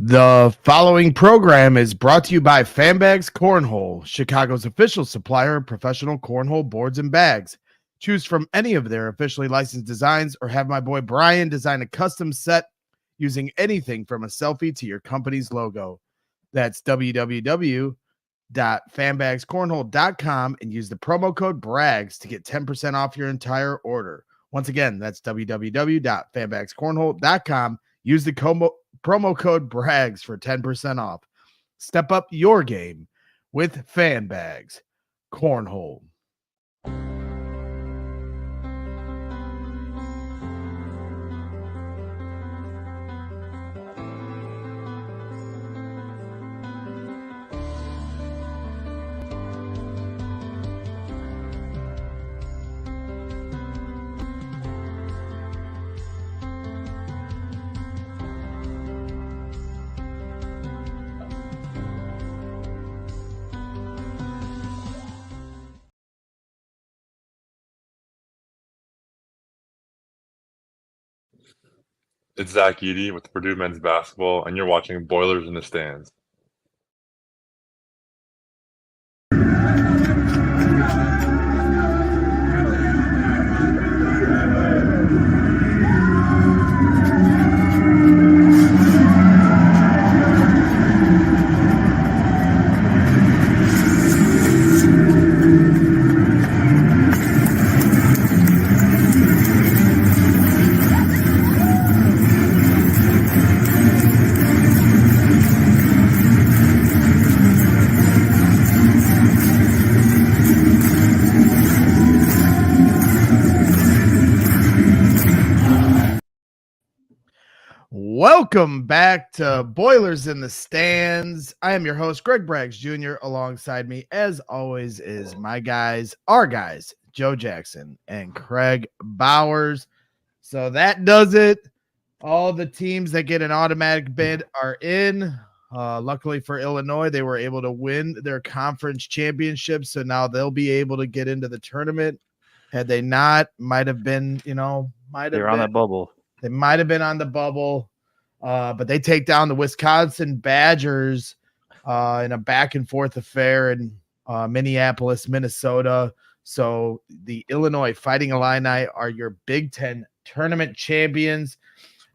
The following program is brought to you by Fanbags Cornhole, Chicago's official supplier of professional cornhole boards and bags. Choose from any of their officially licensed designs or have my boy Brian design a custom set using anything from a selfie to your company's logo. That's www.fanbagscornhole.com and use the promo code BRAGS to get 10% off your entire order. Once again, that's www.fanbagscornhole.com. Use the promo code BRAGS for 10% off. Step up your game with Fanbags Cornhole. It's Zach Eady with Purdue men's basketball, and you're watching Boilers in the Stands. Welcome back to Boilers in the Stands. I am your host, Kraig Bowers Jr. Alongside me, as always, is our guys, Joe Jackson and Kraig Bowers. So that does it. All the teams that get an automatic bid are in. Luckily for Illinois, they were able to win their conference championship, so now they'll be able to get into the tournament. Had they not, might have been, They're on that bubble. They might have been on the bubble, but they take down the Wisconsin Badgers in a back-and-forth affair in Minneapolis, Minnesota. So the Illinois Fighting Illini are your Big Ten tournament champions,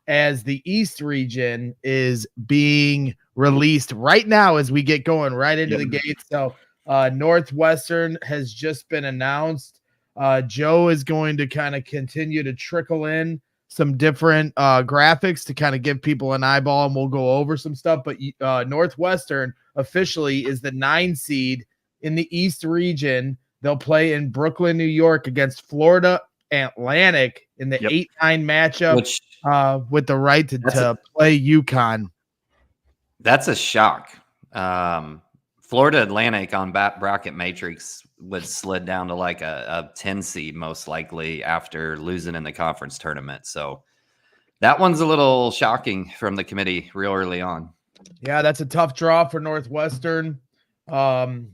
as the East region is being released right now as we get going right into the gate. So Northwestern has just been announced. Joe is going to kind of continue to trickle in some different graphics to kind of give people an eyeball, and we'll go over some stuff. But Northwestern officially is the 9 seed in the East region. They'll play in Brooklyn, New York against Florida Atlantic in the 8-9 matchup, with the right to play UConn. That's a shock. Florida Atlantic on bracket matrix was slid down to like a 10 seed most likely after losing in the conference tournament. So that one's a little shocking from the committee real early on. Yeah, that's a tough draw for Northwestern. Having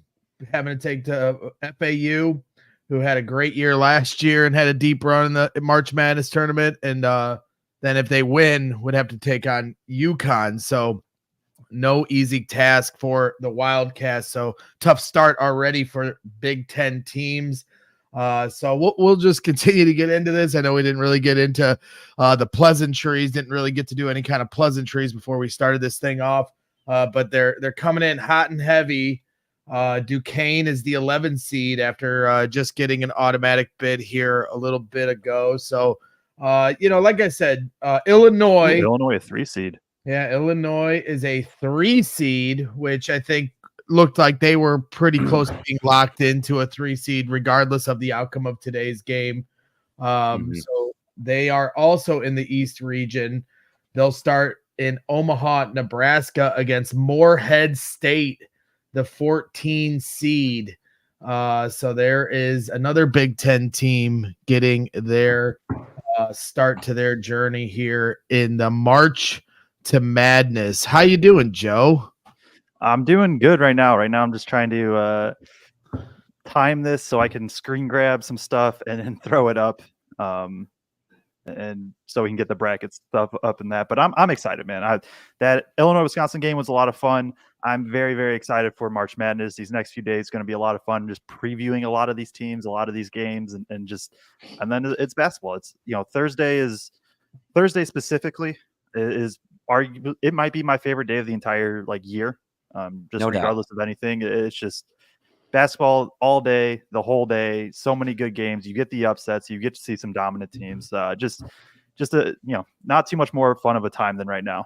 to take to FAU, who had a great year last year and had a deep run in the March Madness tournament. And then if they win, would have to take on UConn. So no easy task for the Wildcats. So tough start already for Big Ten teams. So we'll just continue to get into this. I know we didn't really get into the pleasantries, didn't really get to do any kind of pleasantries before we started this thing off. But they're coming in hot and heavy. Duquesne is the 11 seed after just getting an automatic bid here a little bit ago. So, like I said, Illinois a 3 seed. Yeah, Illinois is a 3 seed, which I think looked like they were pretty close to being locked into a 3 seed, regardless of the outcome of today's game. So they are also in the East region. They'll start in Omaha, Nebraska against Morehead State, the 14 seed. So there is another Big Ten team getting their start to their journey here in the March to Madness. How you doing, Joe? I'm doing good right now. Right now, I'm just trying to time this so I can screen grab some stuff and then throw it up. and so we can get the bracket stuff up in that. But I'm excited, man. That Illinois-Wisconsin game was a lot of fun. I'm very, very excited for March Madness. These next few days going to be a lot of fun, just previewing a lot of these teams, a lot of these games, and then it's basketball. It's Thursday specifically is arguably it might be my favorite day of the entire year. Just No doubt. regardless of anything, it's just basketball all day, the whole day. So many good games. You get the upsets. You get to see some dominant teams. Just not too much more fun of a time than right now.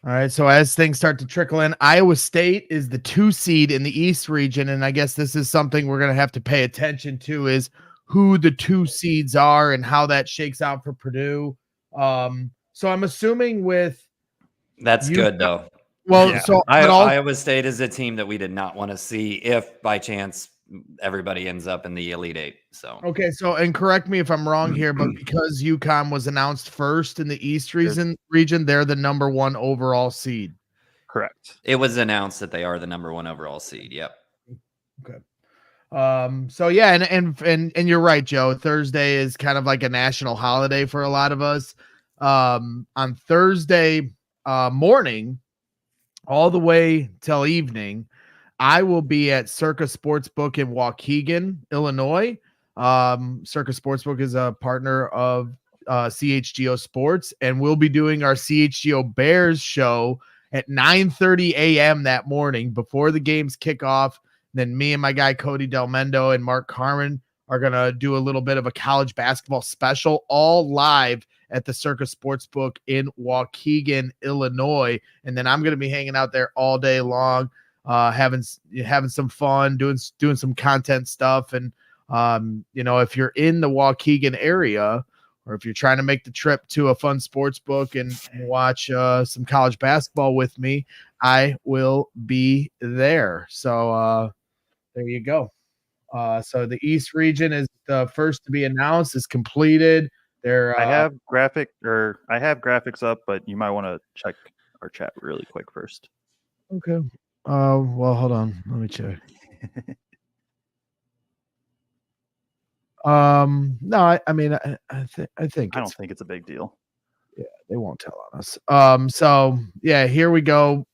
All right. So as things start to trickle in, Iowa State is the 2 seed in the East region. And I guess this is something we're going to have to pay attention to, is who the 2 seeds are and how that shakes out for Purdue. So I'm assuming that's good though. Well, Yeah. so Iowa State is a team that we did not want to see if by chance everybody ends up in the Elite Eight. So okay, so and correct me if I'm wrong here, but because UConn was announced first in the East region, they're the number 1 overall seed. Correct. it was announced that they are the number 1 overall seed. Yep. Okay. So yeah, and you're right, Joe. Thursday is kind of like a national holiday for a lot of us. On Thursday morning, all the way till evening, I will be at Circa Sportsbook in Waukegan, Illinois. Circa Sportsbook is a partner of CHGO Sports, and we'll be doing our CHGO Bears show at 9:30 a.m. that morning before the games kick off. Then me and my guy Cody Del Mendo and Mark Carmen are going to do a little bit of a college basketball special, all live at the Circa Sportsbook in Waukegan, Illinois. And then I'm going to be hanging out there all day long, having some fun, doing some content stuff. And, if you're in the Waukegan area, or if you're trying to make the trip to a fun sports book and watch some college basketball with me, I will be there. So there you go. So the East region is the first to be announced, is completed. I have graphics up, but you might want to check our chat really quick first. Okay. Well, hold on. Let me check. No, I think I don't think it's a big deal. Yeah, they won't tell on us. So yeah, here we go.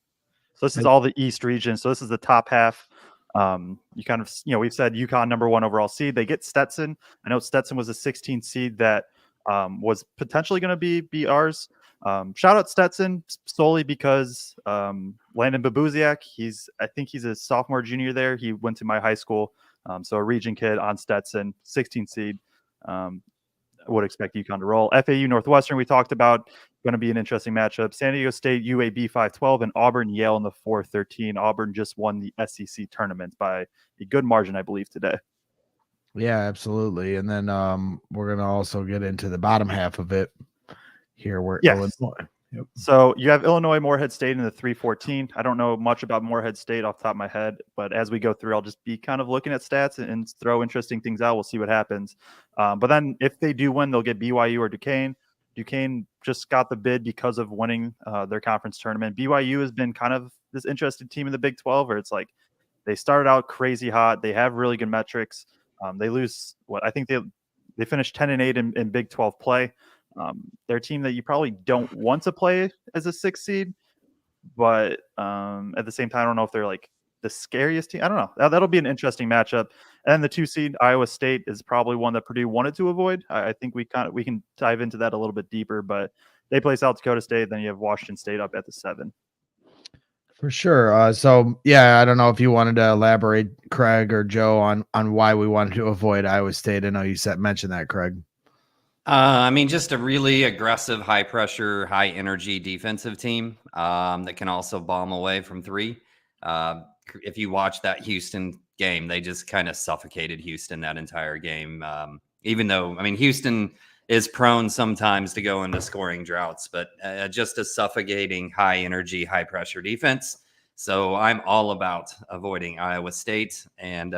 So this is all the East region. So this is the top half. You kind of, we've said UConn number 1 overall seed. They get Stetson. I know Stetson was a 16th seed that was potentially going to be ours. Shout out Stetson solely because Landon Babuziak, I think he's a sophomore, junior there. He went to my high school. So a region kid on Stetson, 16th seed. I would expect UConn to roll. FAU Northwestern, we talked about, going to be an interesting matchup. San Diego State, UAB 5-12, and Auburn, Yale in the 4-13. Auburn just won the SEC tournament by a good margin, I believe, today. Yeah, absolutely. And then we're going to also get into the bottom half of it here, where Illinois. Yep. So you have Illinois, Morehead State in the 3-14. I don't know much about Morehead State off the top of my head, but as we go through, I'll just be kind of looking at stats and throw interesting things out. We'll see what happens. But then if they do win, they'll get BYU or Duquesne. Duquesne just got the bid because of winning their conference tournament. BYU has been kind of this interesting team in the Big 12, where it's like they started out crazy hot. They have really good metrics. They lose I think they finished 10-8 in Big 12 play. They're a team that you probably don't want to play as a 6th seed, but at the same time, I don't know if they're like the scariest team. I don't know. That'll be an interesting matchup. And the 2 seed, Iowa State, is probably one that Purdue wanted to avoid. I think we can dive into that a little bit deeper, but they play South Dakota State. Then you have Washington State up at the 7. For sure. So yeah, I don't know if you wanted to elaborate, Craig or Joe, on why we wanted to avoid Iowa State. I know you mentioned that, Craig. Just a really aggressive, high pressure, high energy defensive team that can also bomb away from 3. If you watch that Houston game, they just kind of suffocated Houston that entire game. Even though, Houston is prone sometimes to go into scoring droughts, but just a suffocating, high energy, high pressure defense. So I'm all about avoiding Iowa State, and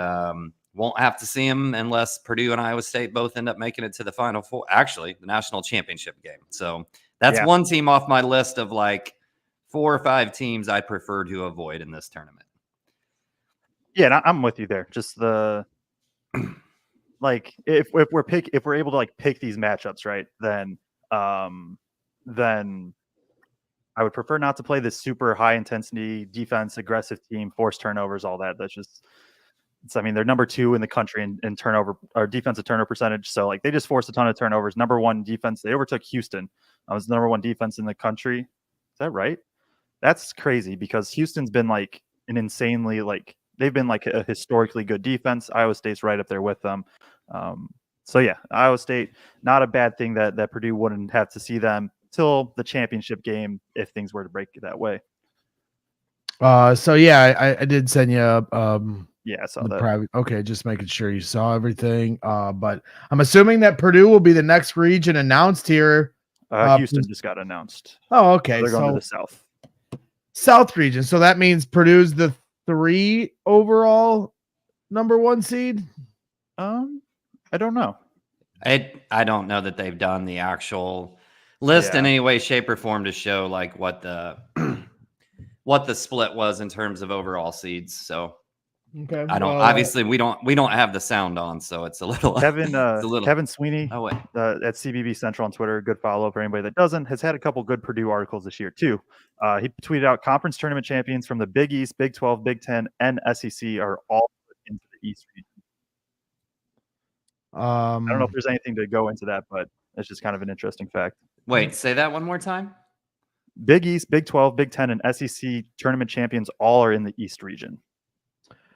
won't have to see them unless Purdue and Iowa State both end up making it to the Final Four. Actually, the national championship game. So that's one team off my list of like 4 or 5 teams I prefer to avoid in this tournament. Yeah, I'm with you there. Just the like if we're able to like pick these matchups, right? Then then I would prefer not to play this super high intensity defense, aggressive team, force turnovers, all that. That's just, I mean, they're number 2 in the country in turnover or defensive turnover percentage. So like they just forced a ton of turnovers. Number 1 defense. They overtook Houston. I was the number 1 defense in the country. Is that right? That's crazy because Houston's been like an insanely they've been like a historically good defense. Iowa State's right up there with them. So yeah, Iowa State, not a bad thing that Purdue wouldn't have to see them till the championship game if things were to break that way. So yeah, I did send you Yeah, I saw the that. private. Okay, just making sure you saw everything. But I'm assuming that Purdue will be the next region announced here. Houston just got announced. Oh, okay. They're going to So the South region. So that means Purdue's the 3 overall number 1 seed. I don't know. I don't know that they've done the actual list in any way, shape, or form to show like what the what the split was in terms of overall seeds. So Okay. I don't. Obviously, we don't have the sound on, so it's a little. Kevin Sweeney Oh wait. at CBB Central on Twitter, good follow for anybody that doesn't, has had a couple good Purdue articles this year too. He tweeted out conference tournament champions from the Big East, Big 12, Big 10, and SEC are all into the East region. I don't know if there's anything to go into that, but it's just kind of an interesting fact. Wait, say that one more time. Big East, Big 12, Big 10, and SEC tournament champions all are in the East region.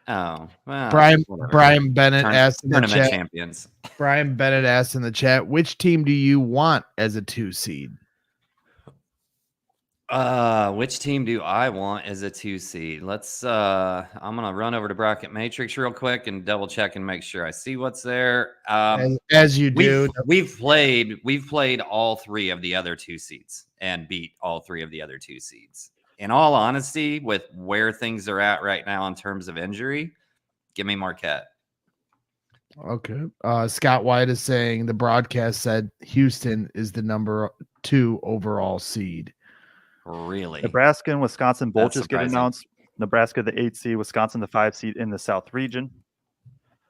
Oh, well, Brian Bennett asked in the chat. Champions. Brian Bennett asked in the chat, which team do you want as a 2 seed? Which team do I want as a 2 seed? Let's I'm gonna run over to Bracket Matrix real quick and double check and make sure I see what's there. As you do. We've played all 3 of the other 2 seeds and beat all 3 of the other 2 seeds. In all honesty, with where things are at right now in terms of injury, give me Marquette. Okay. Scott White is saying the broadcast said Houston is the number 2 overall seed. Really? Nebraska and Wisconsin both just surprising. get announced. Nebraska, the 8 seed, Wisconsin, the 5 seed in the South region.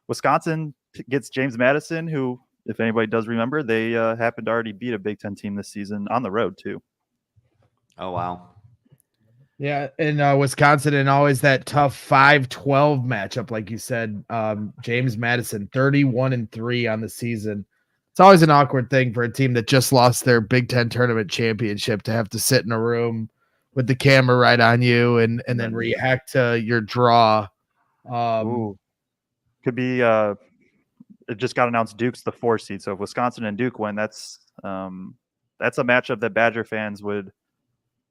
Wisconsin gets James Madison, who, if anybody does remember, they happened to already beat a Big Ten team this season on the road too. Oh, wow. Yeah, and Wisconsin, and always that tough 5-12 matchup, like you said. James Madison, 31-3 on the season. It's always an awkward thing for a team that just lost their Big Ten tournament championship to have to sit in a room with the camera right on you and then react to your draw. Could be. It just got announced. Duke's the 4 seed, so if Wisconsin and Duke win, that's a matchup that Badger fans would.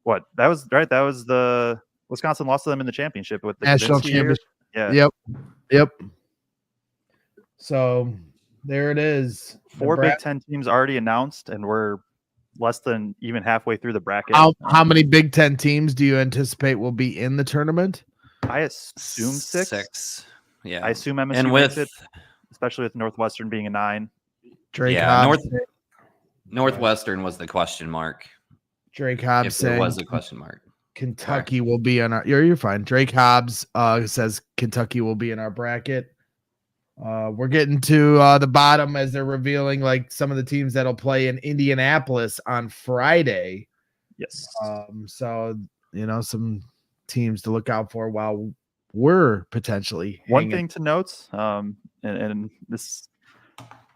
What that was right? That was the Wisconsin lost to them in the championship with the national championship. Yeah. Yep. So there it is. 4 Big Ten teams already announced, and we're less than even halfway through the bracket. How many Big Ten teams do you anticipate will be in the tournament? I assume 6. 6. Yeah. I assume MSU and makes it, especially with Northwestern being a 9. Drake Northwestern was the question mark. Drake Hobbs if there saying was a question mark. Kentucky will be on our. You're fine. Drake Hobbs says Kentucky will be in our bracket. We're getting to the bottom as they're revealing like some of the teams that'll play in Indianapolis on Friday. Yes. So some teams to look out for while we're potentially one thing to note. And this.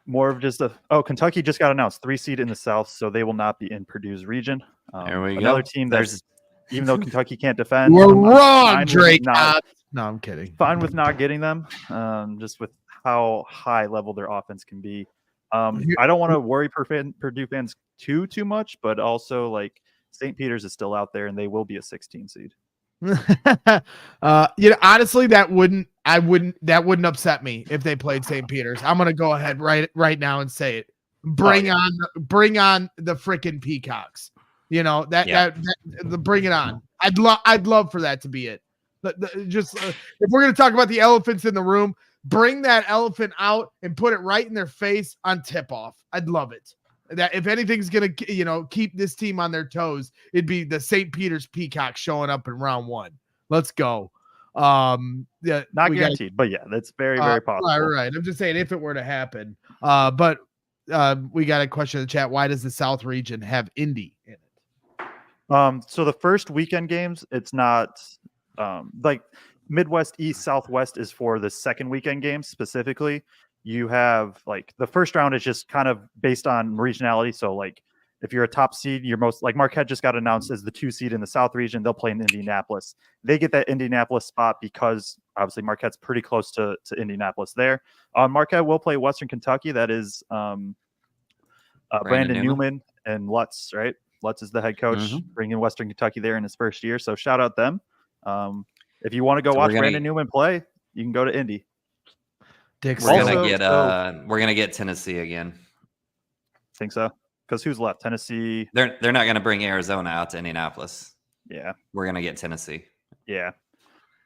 More of just Kentucky just got announced 3 seed in the South, so they will not be in Purdue's region. There we go. Another team that's even though Kentucky can't defend. We're wrong, Drake. No, I'm kidding. Fine with not getting them, just with how high level their offense can be. I don't want to worry Purdue fans too much, but also like St. Peter's is still out there, and they will be a 16 seed. Honestly, that wouldn't upset me if they played St. Peter's. I'm gonna go ahead right now and say it. Bring on the freaking Peacocks. Bring it on. I'd love for that to be it. If we're gonna talk about the elephants in the room, bring that elephant out and put it right in their face on tip off. I'd love it. That if anything's gonna keep this team on their toes, it'd be the St. Peter's Peacock showing up in round 1. Let's go. Not guaranteed, but yeah, that's very very possible. Right. I'm just saying if it were to happen. But we got a question in the chat. Why does the South region have Indy in it? So the first weekend games, it's not like Midwest, East, Southwest is for the second weekend games specifically. You have like the first round is just kind of based on regionality. So like if you're a top seed, you're most like Marquette just got announced as the 2 seed in the South region. They'll play in Indianapolis. They get that Indianapolis spot because obviously Marquette's pretty close to Indianapolis there. Marquette will play Western Kentucky. That is Brandon Newman and Lutz, right? Lutz is the head coach, bringing Western Kentucky there in his first year. So shout out them. If you want to go watch Brandon Newman play, you can go to Indy. We're gonna get Tennessee again. Think so? Because who's left? Tennessee. They're not gonna bring Arizona out to Indianapolis. Yeah, we're gonna get Tennessee. Yeah.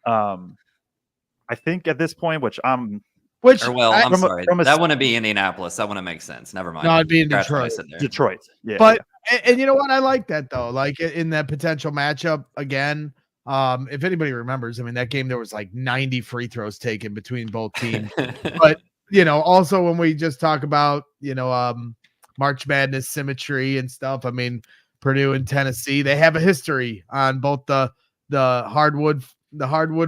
I think at this point, I'm sorry. That wouldn't be Indianapolis. That wouldn't make sense. Never mind. No, it'd be in Detroit. Detroit. Yeah. But and you know what? I like that though. Like in that potential matchup again. If anybody remembers, I mean, that game there was like 90 free throws taken between both teams. But also when we just talk about March Madness symmetry and stuff, I mean, Purdue and Tennessee, they have a history on both the hardwood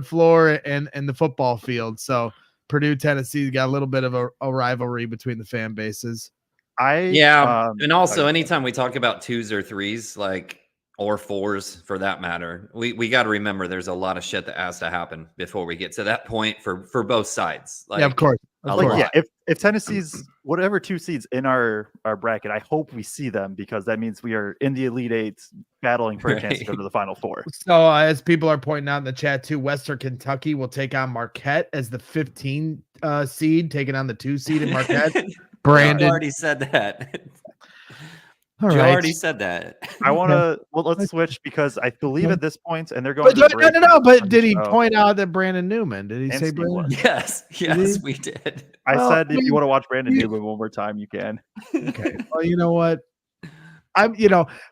floor and the football field. So Purdue, Tennessee got a little bit of a rivalry between the fan bases. And also anytime we talk about 2s or 3s, or 4s for that matter, we got to remember there's a lot of shit that has to happen before we get to that point for both sides. Of course. If Tennessee's whatever 2 seeds in our bracket, I hope we see them because that means we are in the Elite Eight battling for a chance to go to the Final Four. So as people are pointing out in the chat too, Western Kentucky will take on Marquette as the 15 seed, taking on the 2 seed in Marquette. Brandon already said that. All Joe right. already said that. I want to. Well, let's switch because I believe at this point, and they're going. No. But did he point out that Brandon Newman? Did he say Brandon? Yes, we did. I said if you want to watch Brandon Newman one more time, you can. Okay. Well, you know what?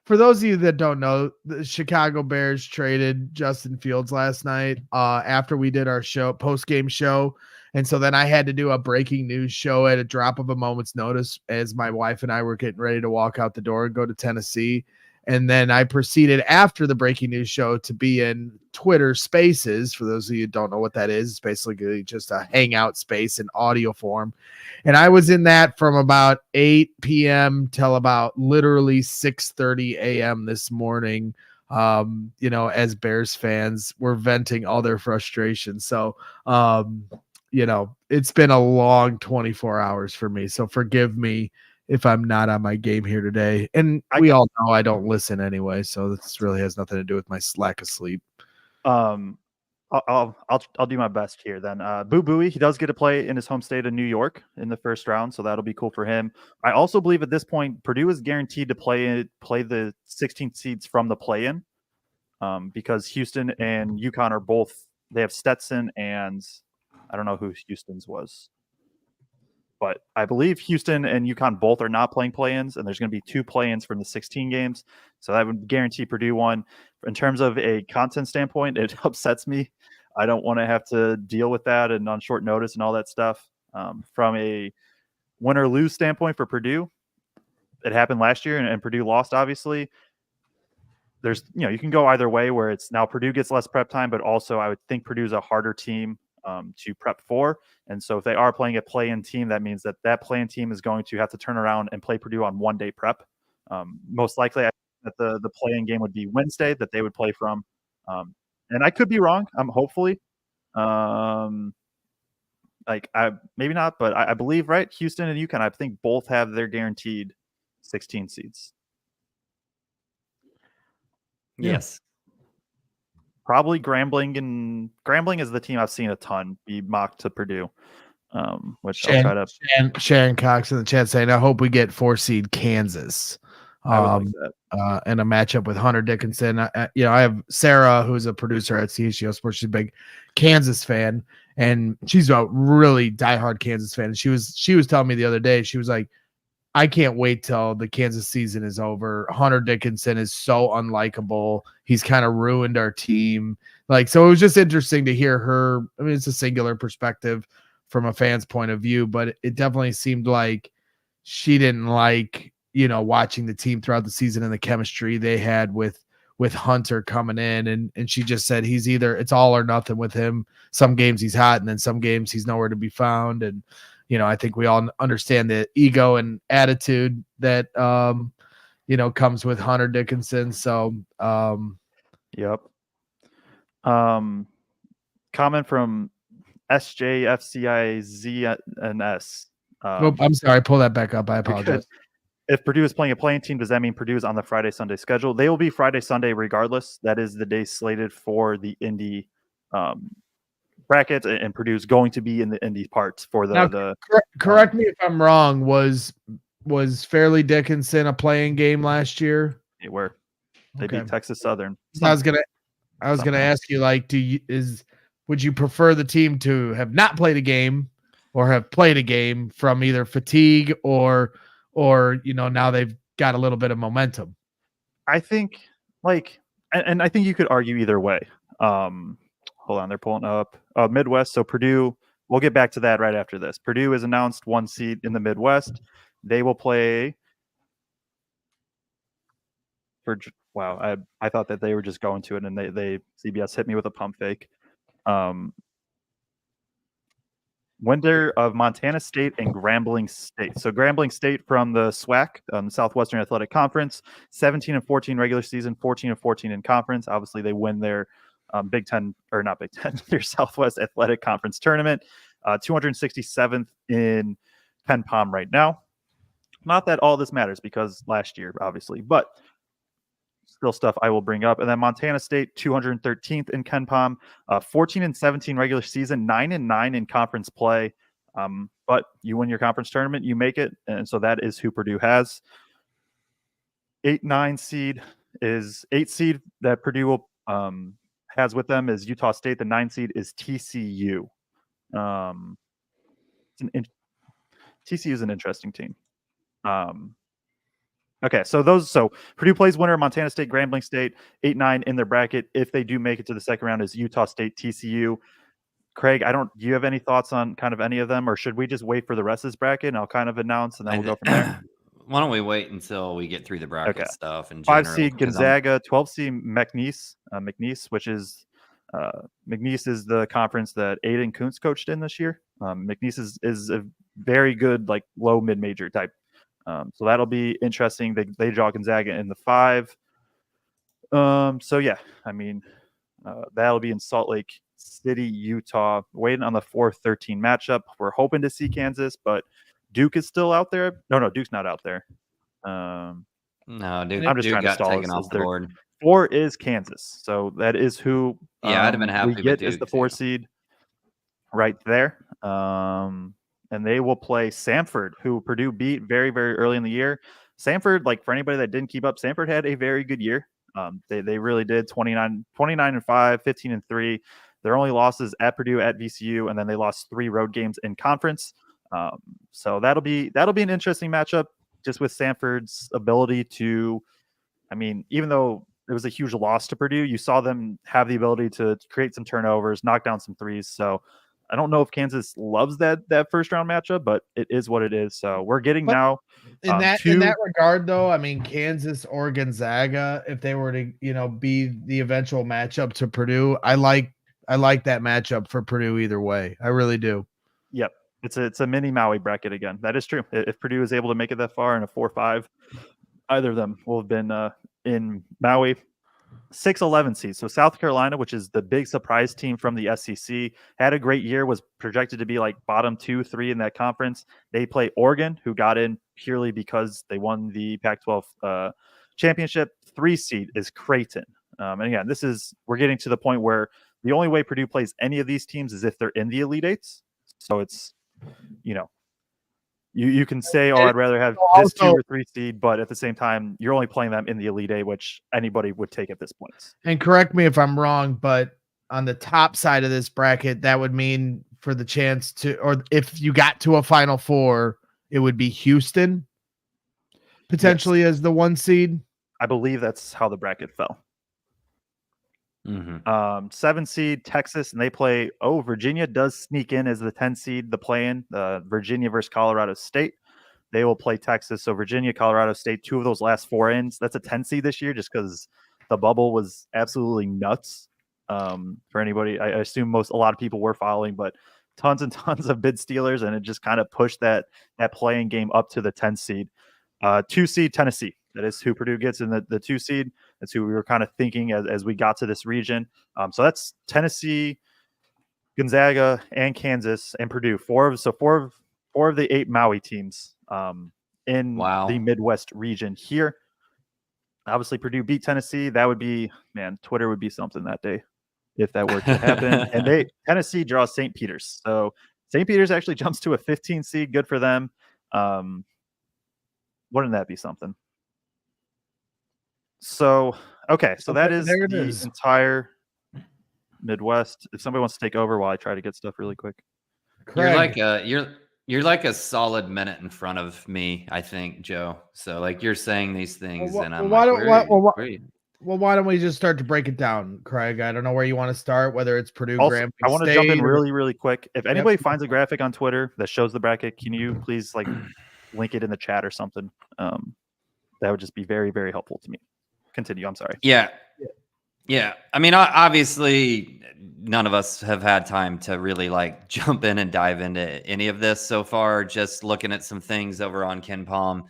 For those of you that don't know, the Chicago Bears traded Justin Fields last night after we did our post-game show. And so then I had to do a breaking news show at a drop of a moment's notice as my wife and I were getting ready to walk out the door and go to Tennessee. And then I proceeded after the breaking news show to be in Twitter Spaces. For those of you who don't know what that is, it's basically just a hangout space in audio form. And I was in that from about 8 p.m. till about literally 6:30 a.m. this morning. As Bears fans, we're venting all their frustration. So, it's been a long 24 hours for me. So forgive me if I'm not on my game here today. And we all know I don't listen anyway. So this really has nothing to do with my lack of sleep. I'll do my best here then. Boo Booey, he does get to play in his home state of New York in the first round. So that'll be cool for him. I also believe at this point, Purdue is guaranteed to play the 16th seeds from the play-in because Houston and UConn they have Stetson and I don't know who Houston's was, but I believe Houston and UConn both are not playing play-ins, and there's going to be 2 play-ins from the 16 games. So that would guarantee Purdue one. In terms of a content standpoint, it upsets me. I don't want to have to deal with that and on short notice and all that stuff. From a win or lose standpoint for Purdue, it happened last year and Purdue lost, obviously. There's, you can go either way where it's now Purdue gets less prep time, but also I would think Purdue's a harder team to prep for. And so if they are playing a play-in team, that means that play-in team is going to have to turn around and play Purdue on one-day prep. Most likely that the play-in game would be Wednesday that they would play from. And I could be wrong. Hopefully. Maybe not, but I believe, right? Houston and UConn, I think both have their guaranteed 16 seeds. Yes. Probably Grambling is the team I've seen a ton be mocked to Purdue, which I'll try to. Sharon Cox in the chat saying, "I hope we get 4-seed Kansas." And a matchup with Hunter Dickinson. I have Sarah, who's a producer at CHGO Sports. She's a big Kansas fan, and she's a really diehard Kansas fan. And she was telling me the other day, she was like, I can't wait till the Kansas season is over. Hunter Dickinson is so unlikable. He's kind of ruined our team. So it was just interesting to hear her. I mean, it's a singular perspective from a fan's point of view, but it definitely seemed like she didn't like, watching the team throughout the season and the chemistry they had with Hunter coming in. And she just said it's all or nothing with him. Some games he's hot, and then some games he's nowhere to be found. And, I think we all understand the ego and attitude that, comes with Hunter Dickinson. So, yep. Comment from SJFCIZNS. I'm sorry, pull that back up. I apologize. If Purdue is playing a playing team, does that mean Purdue is on the Friday, Sunday schedule? They will be Friday, Sunday regardless. That is the day slated for the Indy bracket, and Purdue is going to be in the Indy parts for the. Correct me if I'm wrong. Was Fairleigh Dickinson a playing game last year? They were. They beat Texas Southern. I was gonna ask you, like, would you prefer the team to have not played a game or have played a game from either fatigue or now they've got a little bit of momentum? I think and I think you could argue either way. Hold on, they're pulling up Midwest. So Purdue, we'll get back to that right after this. Purdue is announced 1 seed in the Midwest. They will play for I thought that they were just going to it, and they CBS hit me with a pump fake. Winner of Montana State and Grambling State. So Grambling State from the SWAC, the Southwestern Athletic Conference, 17-14 regular season, 14-14 in conference. Obviously, they win their Big Ten, or not Big Ten, their Southwest Athletic Conference tournament. 267th in Ken Palm right now. Not that all this matters because last year, obviously, but still stuff I will bring up. And then Montana State, 213th in Ken Palm, 14-17 regular season, 9-9 in conference play. But you win your conference tournament, you make it. And so that is who Purdue has. 8 seed that Purdue will, has with them is Utah State. The 9 seed is TCU. TCU is an interesting team. Okay, so Purdue plays winner Montana State, Grambling State, 8-9 in their bracket. If they do make it to the second round, is Utah State, TCU. Kraig, do you have any thoughts on kind of any of them, or should we just wait for the rest of this bracket and I'll kind of announce and then we'll go from there? Why don't we wait until we get through the bracket stuff? In 5 general, seed Gonzaga, 12 seed McNeese, which is McNeese is the conference that Aiden Kuntz coached in this year. McNeese is a very good, like, low mid-major type. So that'll be interesting. They draw Gonzaga in the 5. So yeah, I mean, that'll be in Salt Lake City, Utah. Waiting on the 4-13 matchup. We're hoping to see Kansas, but Duke is still out there. No, Duke's not out there. No, Duke. I'm just Duke trying to got stall taken us off the board. 4 is Kansas, so that is who. Yeah, I'd have been happy we get with as the Duke, 4 too. seed right there. And they will play Samford, who Purdue beat very, very early in the year. Samford, like, for anybody that didn't keep up, Samford had a very good year. They really did. 29-5, 15-3. Their only losses at Purdue, at VCU, and then they lost 3 road games in conference. So that'll be an interesting matchup, just with Samford's ability to, I mean, even though it was a huge loss to Purdue, you saw them have the ability to create some turnovers, knock down some threes. So I don't know if Kansas loves that first round matchup, but it is what it is. So we're getting now. In that regard, though, I mean, Kansas or Gonzaga, if they were to, be the eventual matchup to Purdue, I like that matchup for Purdue either way. I really do. Yep. It's a mini Maui bracket again. That is true. If Purdue is able to make it that far in a 4-5, either of them will have been in Maui. 6-11 seed. So South Carolina, which is the big surprise team from the SEC, had a great year, was projected to be like bottom 2-3 in that conference. They play Oregon, who got in purely because they won the Pac-12 championship. 3 seed is Creighton. And again, we're getting to the point where the only way Purdue plays any of these teams is if they're in the Elite Eights. So it's, you can say, I'd rather have this 2 or 3 seed, but at the same time, you're only playing them in the Elite Eight, which anybody would take at this point. And correct me if I'm wrong, but on the top side of this bracket, that would mean for the chance to, or if you got to a Final Four, it would be Houston potentially as the 1 seed. I believe that's how the bracket fell. Mm-hmm. 7 seed Texas, and they play. Virginia does sneak in as the 10 seed, the play-in. Virginia versus Colorado State. They will play Texas. So Virginia, Colorado State, 2 of those last 4 ins. That's a 10 seed this year just because the bubble was absolutely nuts for anybody. I assume a lot of people were following, but tons and tons of bid stealers, and it just kind of pushed that playing game up to the 10 seed. 2 seed Tennessee. That is who Purdue gets in the 2 seed. That's who we were kind of thinking as we got to this region. So that's Tennessee, Gonzaga, and Kansas, and Purdue. 4 of the 8 Maui teams in the Midwest region here. Obviously, Purdue beat Tennessee. That would be, man, Twitter would be something that day if that were to happen. And Tennessee draws St. Peter's. So St. Peter's actually jumps to a 15 seed. Good for them. Wouldn't that be something? So, okay. So that is the entire Midwest. If somebody wants to take over while I try to get stuff really quick. Kraig. You're like a solid minute in front of me, I think, Joe. So like you're saying these things, and I'm why don't we just start to break it down, Kraig? I don't know where you want to start, whether it's Purdue, also, Grambling I want to jump in really, really quick. If anybody finds a graphic on Twitter that shows the bracket, can you please like link it in the chat or something? That would just be very, very helpful to me. Continue. I'm sorry. Yeah. I mean, obviously, none of us have had time to really like jump in and dive into any of this so far. Just looking at some things over on Ken Palm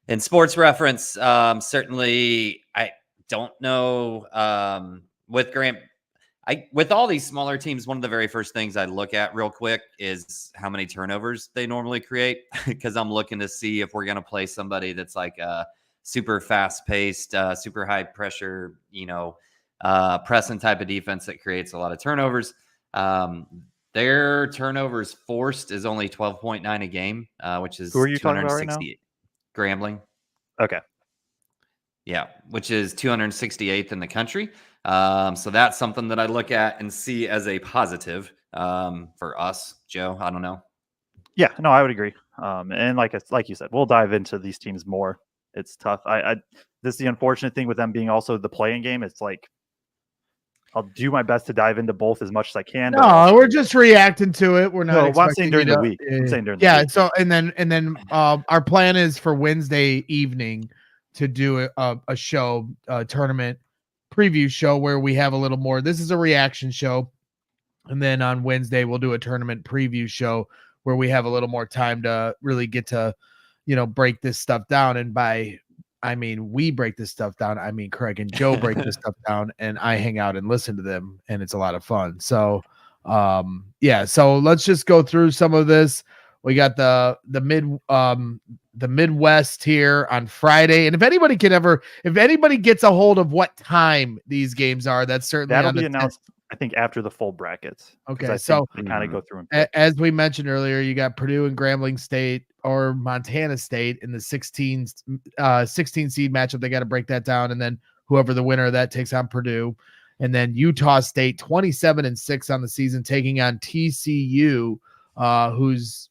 and Sports Reference. Certainly, I don't know with all these smaller teams. One of the very first things I look at real quick is how many turnovers they normally create, because I'm looking to see if we're going to play somebody that's like a super fast paced, super high pressure, pressing type of defense that creates a lot of turnovers. Their turnovers forced is only 12.9 a game, which is who are you talking about right now? Grambling. Okay. Yeah, which is 268th in the country. So that's something that I look at and see as a positive for us, Joe. I don't know. Yeah, no, I would agree. And like you said, we'll dive into these teams more. It's tough. This is the unfortunate thing with them being also the playing game. It's like I'll do my best to dive into both as much as I can. No, we're just reacting to it. We're not. No, I'm saying during the week. I'm saying during the week. So and then our plan is for Wednesday evening to do a show, tournament preview show where we have a little more. This is a reaction show, and then on Wednesday we'll do a tournament preview show where we have a little more time to really get to, break this stuff down. And we break this stuff down. I mean, Kraig and Joe break this stuff down, and I hang out and listen to them, and it's a lot of fun. So, so let's just go through some of this. We got the Midwest here on Friday, and if anybody gets a hold of what time these games are, that'll be announced. I think after the full brackets. Okay, so they kind of go through them. As we mentioned earlier, you got Purdue and Grambling State or Montana State in the 16 seed matchup. They got to break that down, and then whoever the winner of that takes on Purdue, and then Utah State 27-6 on the season taking on TCU, who's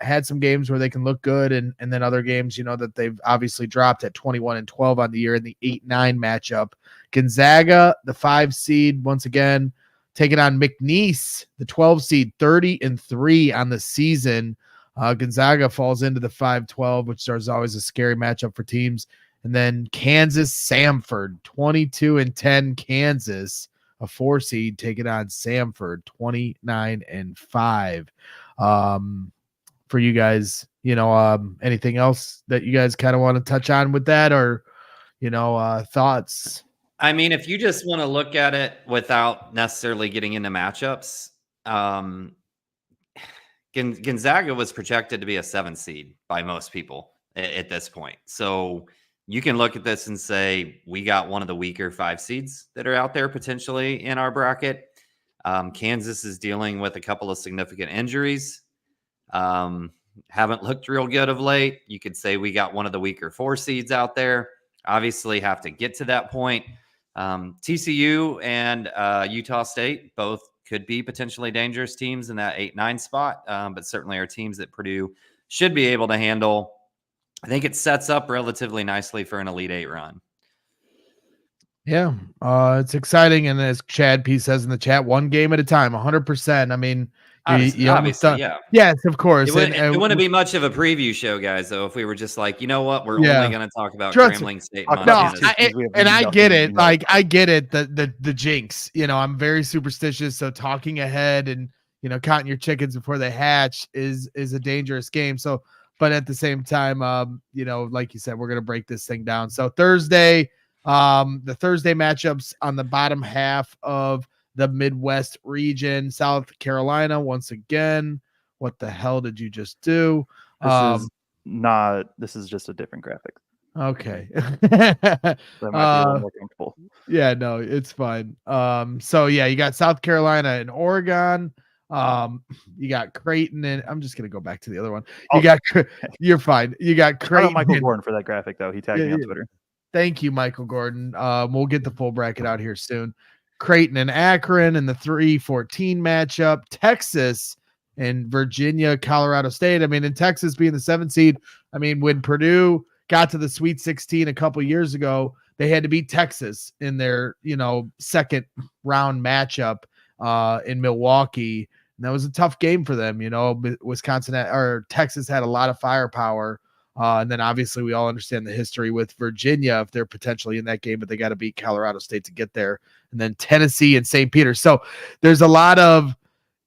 had some games where they can look good, and then other games that they've obviously dropped at 21-12 on the year in the 8-9 matchup. Gonzaga, the 5 seed, once again taking on McNeese, the 12 seed, 30-3 on the season. Gonzaga falls into the 5-12, which is always a scary matchup for teams. And then Kansas, Samford, 22-10 Kansas, a 4 seed taking on Samford, 29-5. For you guys, anything else that you guys kind of want to touch on with that, or thoughts? I mean, if you just want to look at it without necessarily getting into matchups, Gonzaga was projected to be a 7 seed by most people at this point. So you can look at this and say, we got one of the weaker 5 seeds that are out there potentially in our bracket. Kansas is dealing with a couple of significant injuries. Haven't looked real good of late. You could say we got one of the weaker 4 seeds out there. Obviously have to get to that point. TCU and Utah State both could be potentially dangerous teams in that 8-9 spot, but certainly are teams that Purdue should be able to handle. I think it sets up relatively nicely for an Elite 8 run. Yeah, it's exciting. And as Chad P says in the chat, one game at a time, 100%. I mean, Obviously, yeah. Yes, of course. It wouldn't be much of a preview show, guys, though, if we were just like, you know what, we're Yeah. only going to talk about Trust Grambling State. No, Montana. I get it. Like, I get it. The jinx. You know, I'm very superstitious, so talking ahead and counting your chickens before they hatch is a dangerous game. So, but at the same time, like you said, we're gonna break this thing down. So Thursday, the Thursday matchups on the bottom half of the Midwest region, South Carolina once again. What the hell did you just do? This is just a different graphic. Okay. That might be a little more comfortable. Yeah, no, it's fine. So yeah, you got South Carolina and Oregon. You got Creighton, and I'm just gonna go back to the other one. You're fine. You got Creighton. Michael Gordon for that graphic though. He tagged me on Twitter. Thank you, Michael Gordon. We'll get the full bracket out here soon. Creighton and Akron in the 3-14 matchup. Texas and Virginia, Colorado State. I mean, in Texas being the 7th seed. I mean, when Purdue got to the Sweet 16 a couple years ago, they had to beat Texas in their second round matchup in Milwaukee. And that was a tough game for them. Texas had a lot of firepower. And then obviously we all understand the history with Virginia if they're potentially in that game, but they got to beat Colorado State to get there. And then Tennessee and St. Peter. So there's a lot of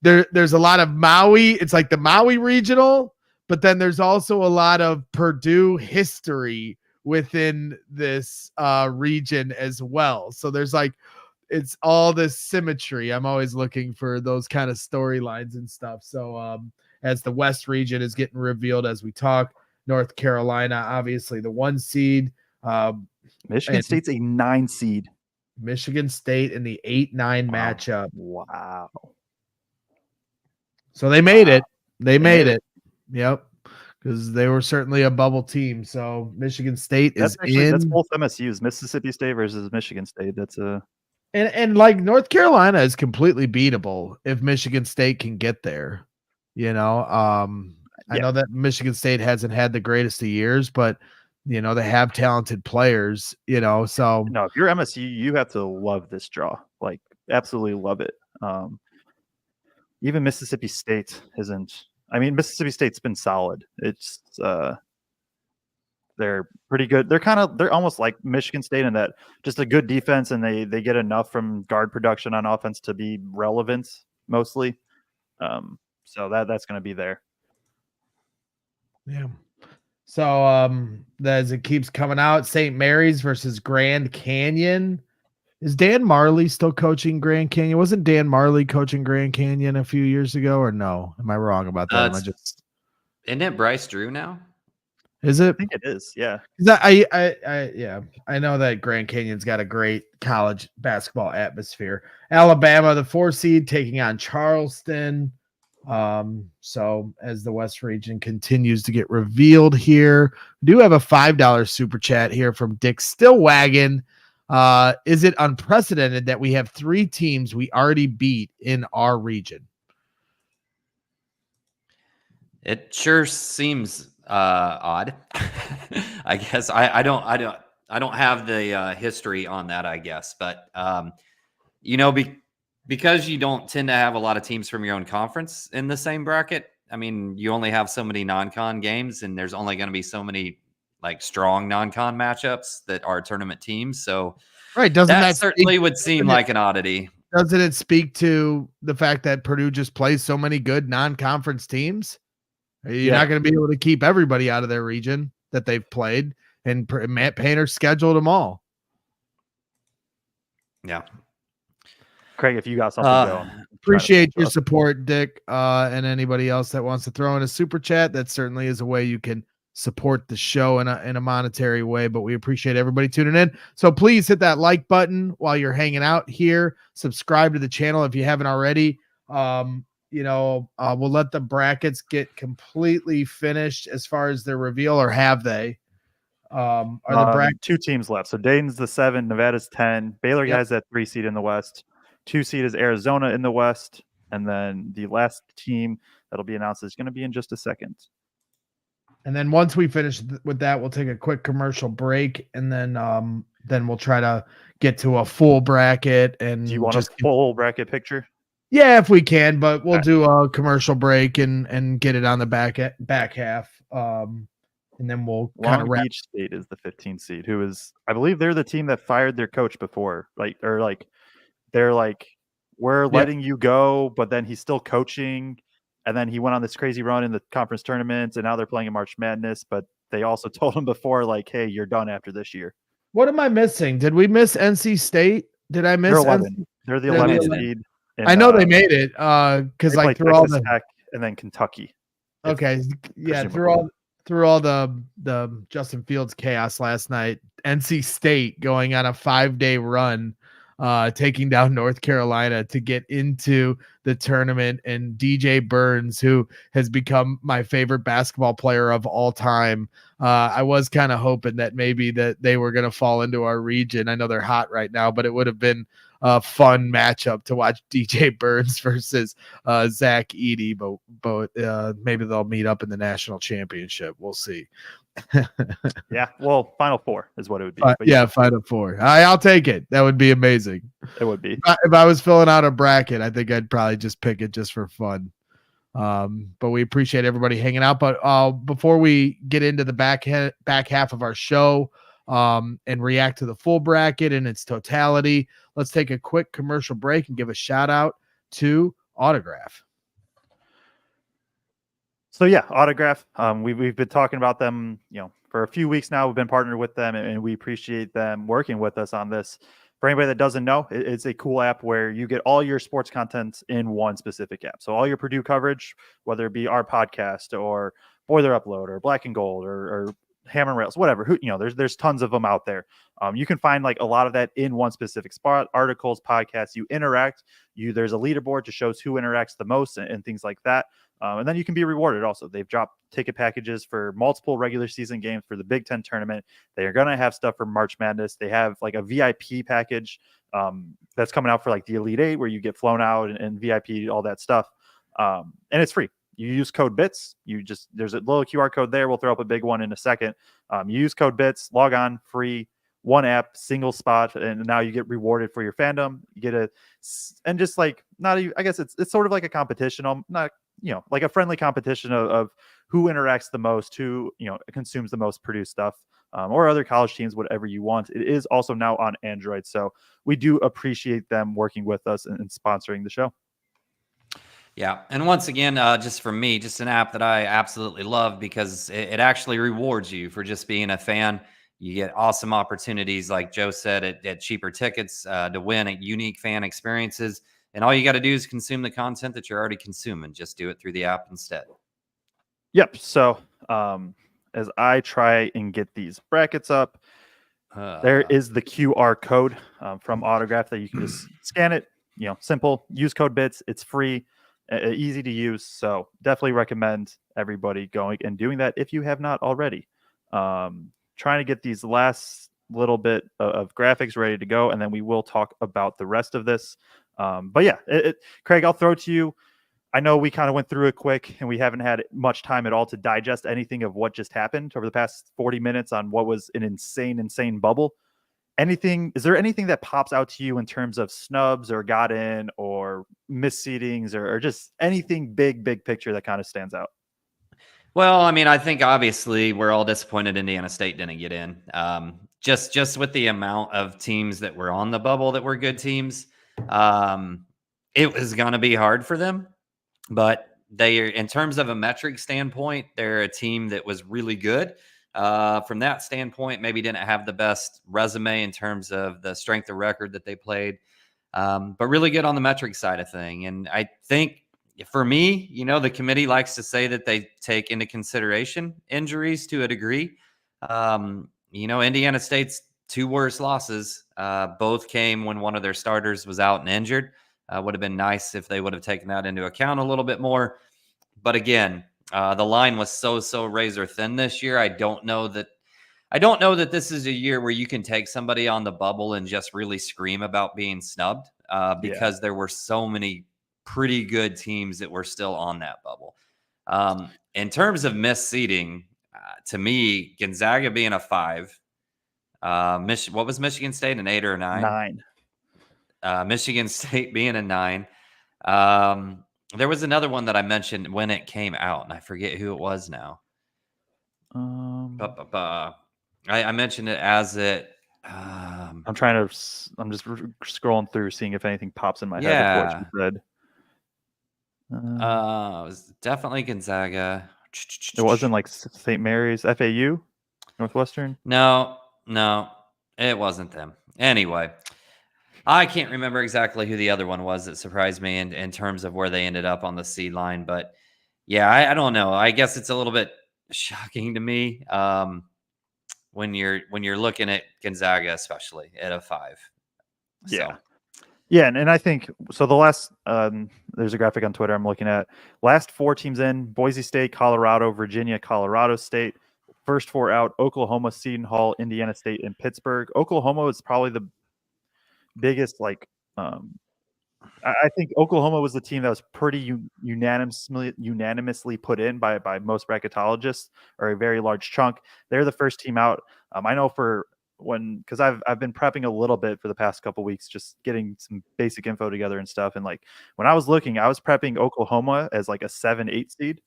Maui. It's like the Maui regional, but then there's also a lot of Purdue history within this region as well. So there's it's all this symmetry. I'm always looking for those kind of storylines and stuff. So as the West region is getting revealed as we talk, North Carolina, obviously the 1 seed. Michigan State's a 9 seed. Michigan State in the 8-9 matchup. Wow. So they made it. They made it. Yep. Because they were certainly a bubble team. So Michigan State that's both MSUs, Mississippi State versus Michigan State. That's a and like North Carolina is completely beatable if Michigan State can get there. I know that Michigan State hasn't had the greatest of years, but they have talented players, so no, if you're MSU, you have to love this draw. Like absolutely love it. Even Mississippi State isn't. I mean, Mississippi State's been solid. It's they're pretty good. They're almost like Michigan State in that just a good defense, and they get enough from guard production on offense to be relevant mostly. So that's going to be there. Yeah. So as it keeps coming out, St. Mary's versus Grand Canyon. Is Dan Marley still coaching Grand Canyon? Wasn't Dan Marley coaching Grand Canyon a few years ago, or no? Am I wrong about that? Isn't it Bryce Drew now? Is it? I think it is. Yeah. I know that Grand Canyon's got a great college basketball atmosphere. Alabama, the 4 seed, taking on Charleston. So as the West region continues to get revealed here, we do have a $5 super chat here from Dick Stillwagon. Is it unprecedented that we have 3 teams we already beat in our region? It sure seems odd. I guess I don't have the history on that, I guess, but because you don't tend to have a lot of teams from your own conference in the same bracket. I mean, you only have so many non-con games, and there's only going to be so many strong non-con matchups that are tournament teams. So right, that certainly would seem like an oddity. Doesn't it speak to the fact that Purdue just plays so many good non-conference teams? You're not going to be able to keep everybody out of their region that they've played, and Matt Painter scheduled them all. Yeah. Craig, if you got something going. Appreciate your support, Dick, and anybody else that wants to throw in a super chat. That certainly is a way you can support the show in a monetary way, but we appreciate everybody tuning in. So please hit that like button while you're hanging out here. Subscribe to the channel if you haven't already. We'll let the brackets get completely finished as far as their reveal, or have they? Are the 2 teams left? So Dayton's the 7, Nevada's 10. Baylor has that 3 seed in the West. 2 seed is Arizona in the West, and then the last team that'll be announced is going to be in just a second. And then once we finish with that, we'll take a quick commercial break, and then we'll try to get to a full bracket. And do you want a full bracket picture? Yeah, if we can, but we'll do a commercial break and get it on the back half. And then we'll kind of Long Beach State is the 15th seed, who is, I believe, they're the team that fired their coach before, they're like, we're letting you go, but then he's still coaching, and then he went on this crazy run in the conference tournaments, and now they're playing in March Madness. But they also told him before, like, hey, you're done after this year. What am I missing? Did we miss NC State? Did I miss? They're 11. They're the 11th seed. I know they made it because like through all the Tech and then Kentucky. Okay, yeah, through all the Justin Fields chaos last night, NC State going on a 5-day run, taking down North Carolina to get into the tournament, and DJ Burns, who has become my favorite basketball player of all time. I was kind of hoping that maybe that they were going to fall into our region. I know they're hot right now, but it would have been a fun matchup to watch DJ Burns versus Zach Edey, but maybe they'll meet up in the national championship. We'll see. Yeah, well, Final Four is what it would be. Yeah, Final Four. I'll take it. That would be amazing. It would be. If I was filling out a bracket, I think I'd probably just pick it just for fun. But we appreciate everybody hanging out. But before we get into the back half of our show and react to the full bracket in its totality, let's take a quick commercial break and give a shout out to Autograph. So yeah, Autograph. We've been talking about them, for a few weeks now. We've been partnered with them, and we appreciate them working with us on this. For anybody that doesn't know, it's a cool app where you get all your sports content in one specific app. So all your Purdue coverage, whether it be our podcast or Boiler Upload or Black and Gold or Hammer and Rails, whatever. There's tons of them out there. You can find like a lot of that in one specific spot. Articles, podcasts. You interact. There's a leaderboard to shows who interacts the most and things like that. And then you can be rewarded also. They've dropped ticket packages for multiple regular season games for the Big Ten tournament. They are going to have stuff for March Madness. They have like a VIP package that's coming out for like the Elite Eight, where you get flown out and VIP, all that stuff. And it's free. You use code BITS. There's a little QR code there. We'll throw up a big one in a second. You use code BITS, log on, free, one app, single spot, and now you get rewarded for your fandom. You get and just like I guess it's sort of like a competition. Not like a friendly competition of who interacts the most, who consumes the most Purdue stuff, or other college teams, whatever you want. It is also now on Android, so we do appreciate them working with us and sponsoring the show. Yeah. And once again, just for me, just an app that I absolutely love because it actually rewards you for just being a fan. You get awesome opportunities, like Joe said, at cheaper tickets to win at unique fan experiences. And all you got to do is consume the content that you're already consuming. Just do it through the app instead. Yep. So as I try and get these brackets up, there is the QR code from Autograph that you can just scan it. Simple. Use code BITS. It's free. Easy to use, so definitely recommend everybody going and doing that if you have not already. Trying to get these last little bit of graphics ready to go, and then we will talk about the rest of this. But yeah, Kraig, I'll throw it to you. I know we kind of went through it quick, and we haven't had much time at all to digest anything of what just happened over the past 40 minutes on what was an insane bubble. Is there anything that pops out to you in terms of snubs or got in or misseedings or just anything big picture that kind of stands out? Well, I mean, I think obviously we're all disappointed Indiana State didn't get in. Just with the amount of teams that were on the bubble that were good teams, it was going to be hard for them. But in terms of a metric standpoint, they're a team that was really good. From that standpoint, maybe didn't have the best resume in terms of the strength of record that they played, but really good on the metric side of thing. And I think for me, the committee likes to say that they take into consideration injuries to a degree. Indiana State's two worst losses, both came when one of their starters was out and injured. Would have been nice if they would have taken that into account a little bit more. But again, the line was so razor thin this year. I don't know that this is a year where you can take somebody on the bubble and just really scream about being snubbed because there were so many pretty good teams that were still on that bubble. In terms of misseeding, to me, Gonzaga being a 5, what was Michigan State, an 8 or a 9? 9. Michigan State being a 9. There was another one that I mentioned when it came out, and I forget who it was now. I mentioned it as it. I'm just scrolling through, seeing if anything pops in my head with what you said. It was definitely Gonzaga. It wasn't like St. Mary's, FAU, Northwestern. No, it wasn't them. Anyway, I can't remember exactly who the other one was that surprised me in terms of where they ended up on the seed line. But yeah, I don't know. I guess it's a little bit shocking to me when you're looking at Gonzaga, especially at a 5. Yeah. So. Yeah, and I think so. The last there's a graphic on Twitter I'm looking at. Last 4 teams in: Boise State, Colorado, Virginia, Colorado State. First 4 out: Oklahoma, Seton Hall, Indiana State, and Pittsburgh. Oklahoma is probably the biggest. I think Oklahoma was the team that was pretty unanimously put in by most bracketologists, or a very large chunk. They're the first team out. I know because I've been prepping a little bit for the past couple weeks, just getting some basic info together and stuff. And like when I was looking, I was prepping Oklahoma as like a 7-8 seed.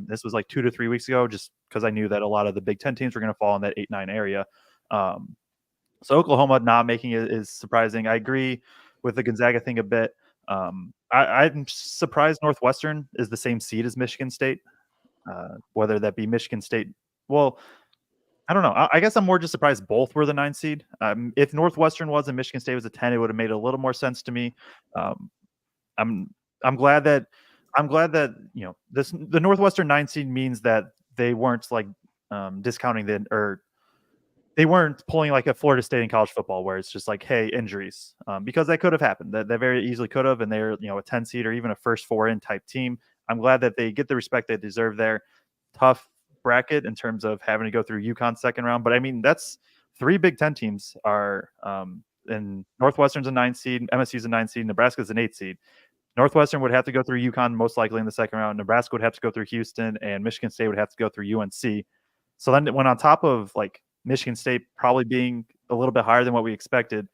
This was like 2 to 3 weeks ago, just because I knew that a lot of the Big Ten teams were going to fall in that 8-9 area. So Oklahoma not making it is surprising. I agree with the Gonzaga thing a bit. I'm surprised Northwestern is the same seed as Michigan State, whether that be Michigan State. Well, I don't know. I guess I'm more just surprised both were the 9 seed. If Northwestern was and Michigan State was a 10, it would have made a little more sense to me. I'm glad that the Northwestern 9 seed means that they weren't like discounting or they weren't pulling like a Florida State in college football where it's just like, hey, injuries, because that could have happened. That very easily could have, and they're a 10 seed or even a first 4 in type team. I'm glad that they get the respect they deserve there. Tough bracket in terms of having to go through UConn second round, but I mean that's 3 Big Ten teams are and Northwestern's a 9 seed, MSU's a 9 seed, Nebraska's an 8 seed. Northwestern would have to go through UConn most likely in the second round. Nebraska would have to go through Houston, and Michigan State would have to go through UNC. So then when on top of like Michigan State probably being a little bit higher than what we expected,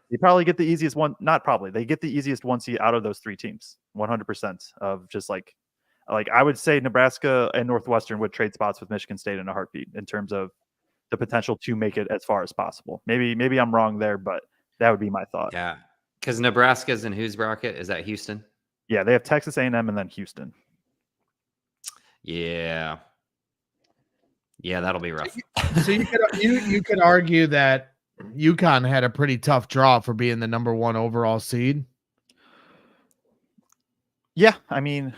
they probably get the easiest one. Not probably, they get the easiest 1 seed out of those 3 teams. 100% of just like I would say Nebraska and Northwestern would trade spots with Michigan State in a heartbeat in terms of the potential to make it as far as possible. Maybe I'm wrong there, but that would be my thought. Yeah, because Nebraska's in whose bracket? Is that Houston? Yeah, they have Texas A&M and then Houston. Yeah, that'll be rough. So you could argue that UConn had a pretty tough draw for being the number 1 overall seed. Yeah, I mean,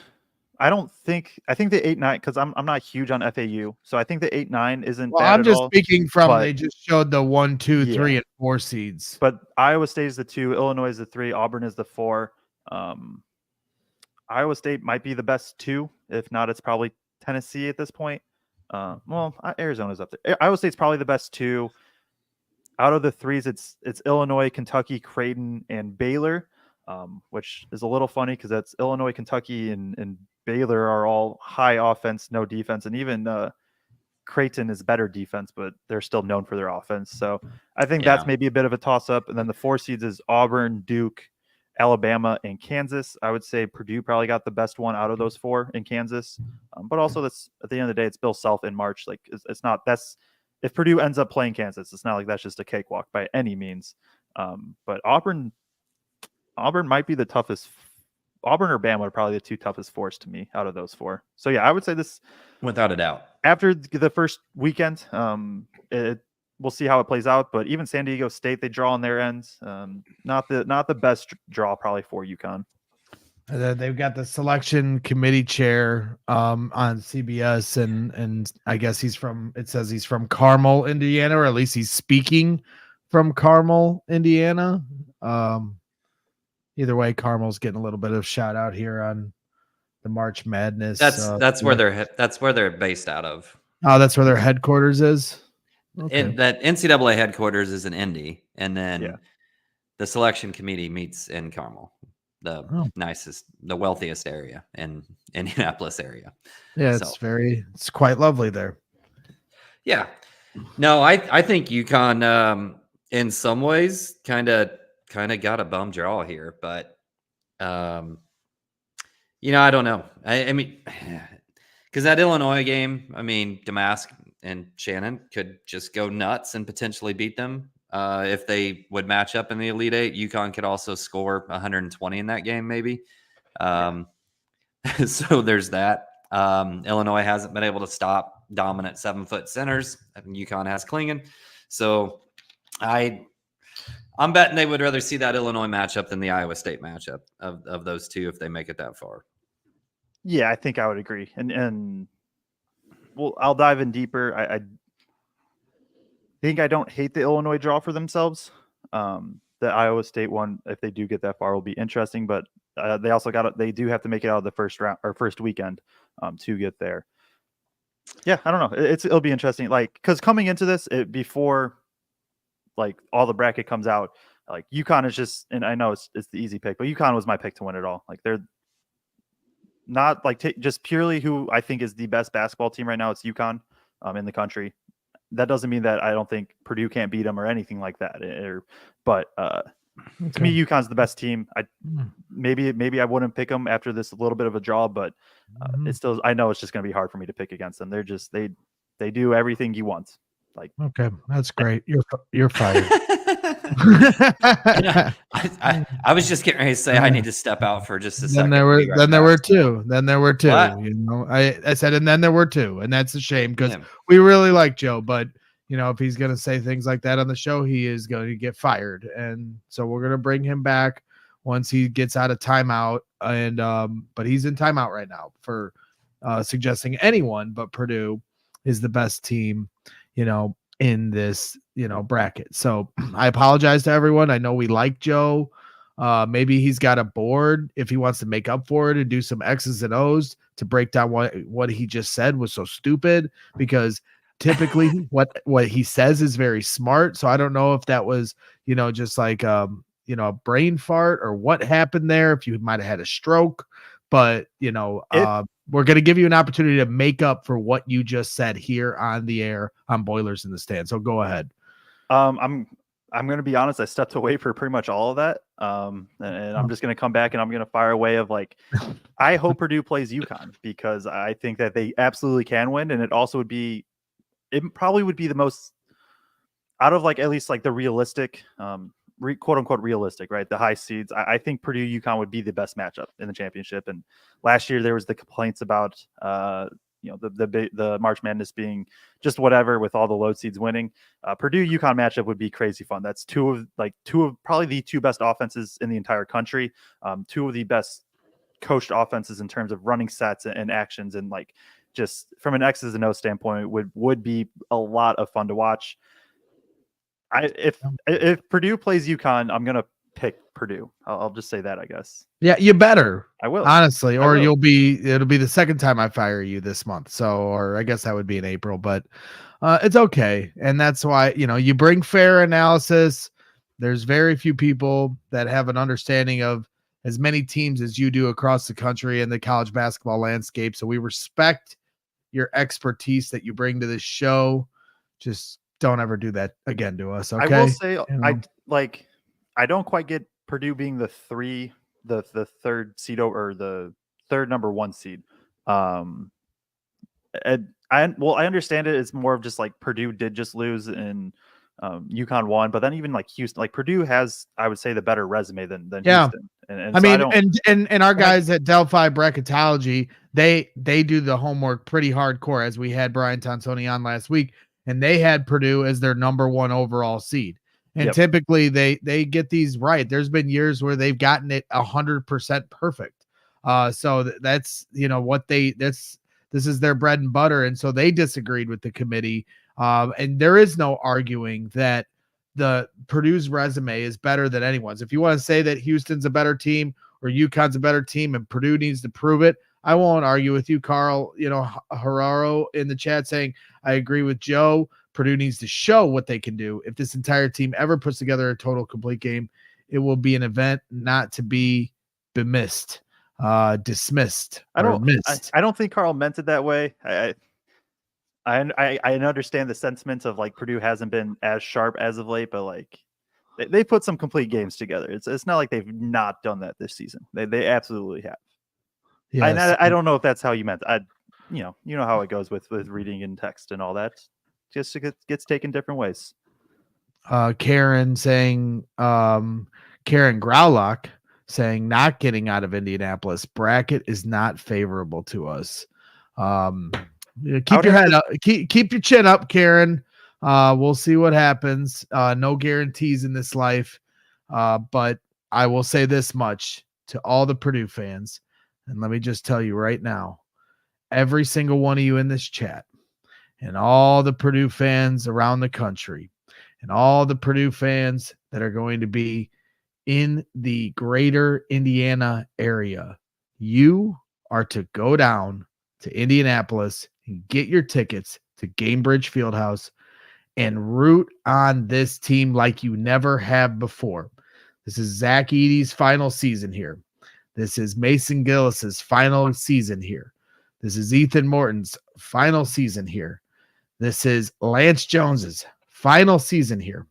I think the 8-9, because I'm not huge on FAU, so I think the 8-9 isn't bad I'm just at all, speaking from but they just showed the 1, 2, Yeah. 3, and 4 seeds. But Iowa State is the 2, Illinois is the 3, Auburn is the 4. Iowa State might be the best 2. If not, it's probably Tennessee at this point. Arizona's up there. Iowa State's probably the best 2. Out of the 3s, it's Illinois, Kentucky, Creighton, and Baylor, which is a little funny because that's Illinois, Kentucky, and Baylor are all high offense, no defense, and even Creighton is better defense, but they're still known for their offense. So I think that's maybe a bit of a toss-up. And then the 4 seeds is Auburn, Duke, Alabama, and Kansas. I would say Purdue probably got the best one out of those 4 in Kansas. But also, that's at the end of the day, it's Bill Self in March. Like it's not if Purdue ends up playing Kansas, it's not like that's just a cakewalk by any means. But Auburn might be the toughest. Auburn or Bama are probably the 2 toughest 4s to me out of those 4. So yeah, I would say this Without a doubt. after the first weekend. We'll see how it plays out. But even San Diego State, they draw on their ends. Not the best draw probably for UConn. And then they've got the selection committee chair on CBS, and I guess it says he's from Carmel, Indiana, or at least he's speaking from Carmel, Indiana. Either way, Carmel's getting a little bit of shout out here on the March Madness. That's where they're based out of. Oh, that's where their headquarters is. Okay. And that NCAA headquarters is in Indy, and then the selection committee meets in Carmel, the wealthiest area in Indianapolis area. Yeah, it's quite lovely there. Yeah. No, I think UConn in some ways kind of got a bum draw here, but I don't know. I mean, because that Illinois game, I mean, Damask and Shannon could just go nuts and potentially beat them if they would match up in the Elite Eight. UConn could also score 120 in that game, maybe. So there's that. Illinois hasn't been able to stop dominant 7-foot centers. UConn has Klingon. So I'm betting they would rather see that Illinois matchup than the Iowa State matchup of those two if they make it that far. Yeah, I think I would agree. And well, I'll dive in deeper. I think I don't hate the Illinois draw for themselves. The Iowa State one, if they do get that far, will be interesting. But they do have to make it out of the first round or first weekend to get there. Yeah, I don't know. It'll be interesting. Like, because coming into this, before like all the bracket comes out, like UConn is just, and I know it's the easy pick, but UConn was my pick to win it all. Like, they're not like just purely who I think is the best basketball team right now. It's UConn in the country. That doesn't mean that I don't think Purdue can't beat them or anything like that. But to me, UConn's the best team. Maybe I wouldn't pick them after this little bit of a draw, but it's still, I know it's just going to be hard for me to pick against them. They're just they do everything you want. Like, okay, that's great. You're fired. I was just getting ready to say I need to step out for just a second. Then there were two. What? You know, I said, and then there were two, and that's a shame because we really like Joe, but if he's gonna say things like that on the show, he is going to get fired, and so we're gonna bring him back once he gets out of timeout. And but he's in timeout right now for suggesting anyone but Purdue is the best team, in this, bracket. So I apologize to everyone. I know we like Joe. Maybe he's got a board if he wants to make up for it and do some X's and O's to break down what he just said was so stupid, because typically what he says is very smart. So I don't know if that was, just like, a brain fart or what happened there, if you might have had a stroke, but we're going to give you an opportunity to make up for what you just said here on the air on Boilers in the Stand. So go ahead. I'm going to be honest. I stepped away for pretty much all of that. And I'm just going to come back and I'm going to fire away of like, I hope Purdue plays UConn because I think that they absolutely can win. And it probably would be the most out of like, at least like the realistic, quote unquote realistic, right? The high seeds. I think Purdue UConn would be the best matchup in the championship. And last year there was the complaints about, the March Madness being just whatever with all the low seeds winning. Purdue UConn matchup would be crazy fun. That's two of probably the two best offenses in the entire country. Two of the best coached offenses in terms of running sets and actions, and like just from an X's and O standpoint would be a lot of fun to watch. If Purdue plays UConn, I'm gonna pick Purdue. I'll just say that, I guess. Yeah, you better. I will, honestly, or it'll be the second time I fire you this month. So, or I guess that would be in April, but it's okay. And that's why, you bring fair analysis. There's very few people that have an understanding of as many teams as you do across the country and the college basketball landscape. So we respect your expertise that you bring to this show. Just don't ever do that again to us. Okay. I will say, I don't quite get Purdue being the third seed or the third number one seed. I understand it. It's more of just like Purdue did just lose and UConn won, but then even like Houston, like Purdue has, I would say, the better resume than Houston. And I mean, and our guys at Delphi Bracketology, they do the homework pretty hardcore, as we had Brian Tonsoni on last week, and they had Purdue as their number one overall seed. And typically they get these right. There's been years where they've gotten it 100% perfect. So that's, this is their bread and butter. And so they disagreed with the committee. And there is no arguing that the Purdue's resume is better than anyone's. If you want to say that Houston's a better team or UConn's a better team and Purdue needs to prove it, I won't argue with you, Carl. Hararo in the chat saying, I agree with Joe. Purdue needs to show what they can do. If this entire team ever puts together a total complete game, it will be an event not to be dismissed. I don't think Carl meant it that way. I understand the sentiment of like Purdue hasn't been as sharp as of late, but like they put some complete games together. It's not like they've not done that this season. They absolutely have. Yes. I don't know if that's how you meant. You know how it goes with reading in text and all that. Just it gets taken different ways. Karen saying, Karen Growlock saying, not getting out of Indianapolis bracket is not favorable to us. Keep your head up, keep your chin up, Karen. We'll see what happens. No guarantees in this life. But I will say this much to all the Purdue fans. And let me just tell you right now, every single one of you in this chat and all the Purdue fans around the country and all the Purdue fans that are going to be in the greater Indiana area, you are to go down to Indianapolis and get your tickets to Gamebridge Fieldhouse and root on this team like you never have before. This is Zach Edey's final season here. This is Mason Gillis's final season here. This is Ethan Morton's final season here. This is Lance Jones's final season here.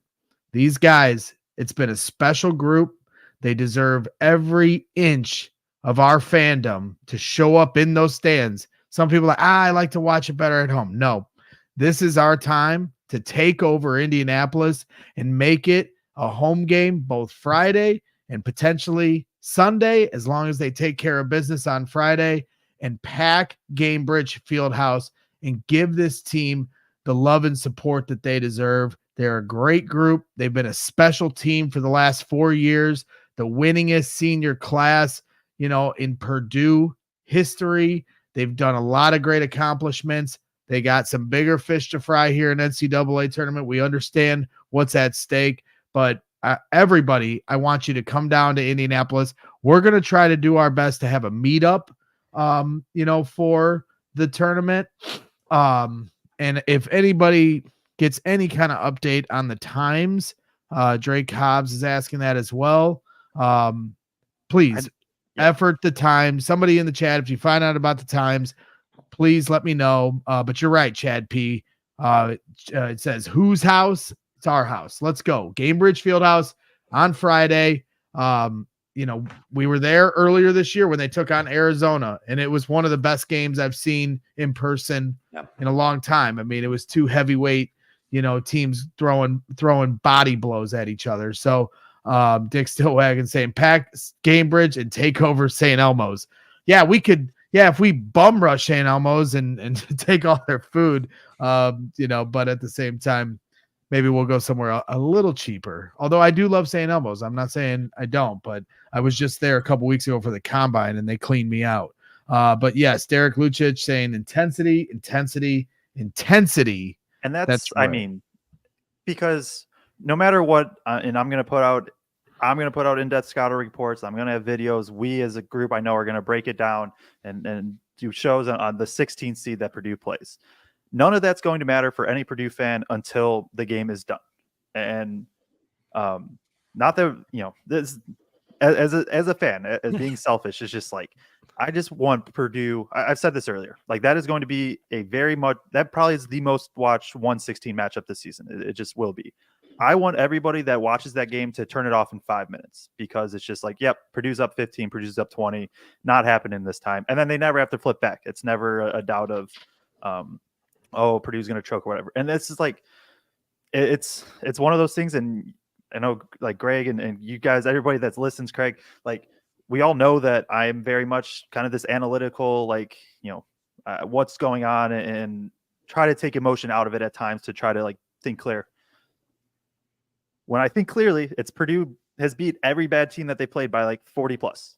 These guys, it's been a special group. They deserve every inch of our fandom to show up in those stands. Some people are like, I like to watch it better at home. No, this is our time to take over Indianapolis and make it a home game both Friday and potentially Sunday, as long as they take care of business on Friday, and pack Gamebridge Fieldhouse and give this team the love and support that they deserve. They're a great group. They've been a special team for the last 4 years, the winningest senior class, in Purdue history. They've done a lot of great accomplishments. They got some bigger fish to fry here in NCAA tournament. We understand what's at stake, but everybody, I want you to come down to Indianapolis. We're going to try to do our best to have a meetup, for the tournament. And if anybody gets any kind of update on the times, Drake Hobbs is asking that as well. Please effort the time. Somebody in the chat, if you find out about the times, please let me know. But you're right, Chad P. It says, whose house? It's our house. Let's go. Gamebridge Fieldhouse on Friday. We were there earlier this year when they took on Arizona, and it was one of the best games I've seen in person in a long time. I mean, it was two heavyweight, teams throwing body blows at each other. So Dick Stillwagon saying pack Gamebridge and take over St. Elmo's. Yeah, we could. Yeah, if we bum rush St. Elmo's and take all their food, but at the same time, maybe we'll go somewhere a little cheaper. Although I do love St. Elmo's. I'm not saying I don't, but I was just there a couple weeks ago for the combine and they cleaned me out. But yes, Derek Lucic saying intensity. And that's right. I mean, because no matter what, and I'm going to put out in-depth scouting reports. I'm going to have videos. We as a group, I know, are going to break it down and do shows on the 16th seed that Purdue plays. None of that's going to matter for any Purdue fan until the game is done. And not that, this as a fan, as being selfish, is just like, I just want Purdue. I've said this earlier. Like, that is going to be that probably is the most watched 1/16 matchup this season. It just will be. I want everybody that watches that game to turn it off in 5 minutes, because it's just like, yep, Purdue's up 15, Purdue's up 20, not happening this time. And then they never have to flip back. It's never a doubt of, Purdue's going to choke or whatever. And this is like, it's one of those things. And I know, like, Greg and you guys, everybody that listens, Kraig, like, we all know that I am very much kind of this analytical, like, what's going on, and try to take emotion out of it at times to try to, like, think clear. When I think clearly, it's Purdue has beat every bad team that they played by like 40 plus.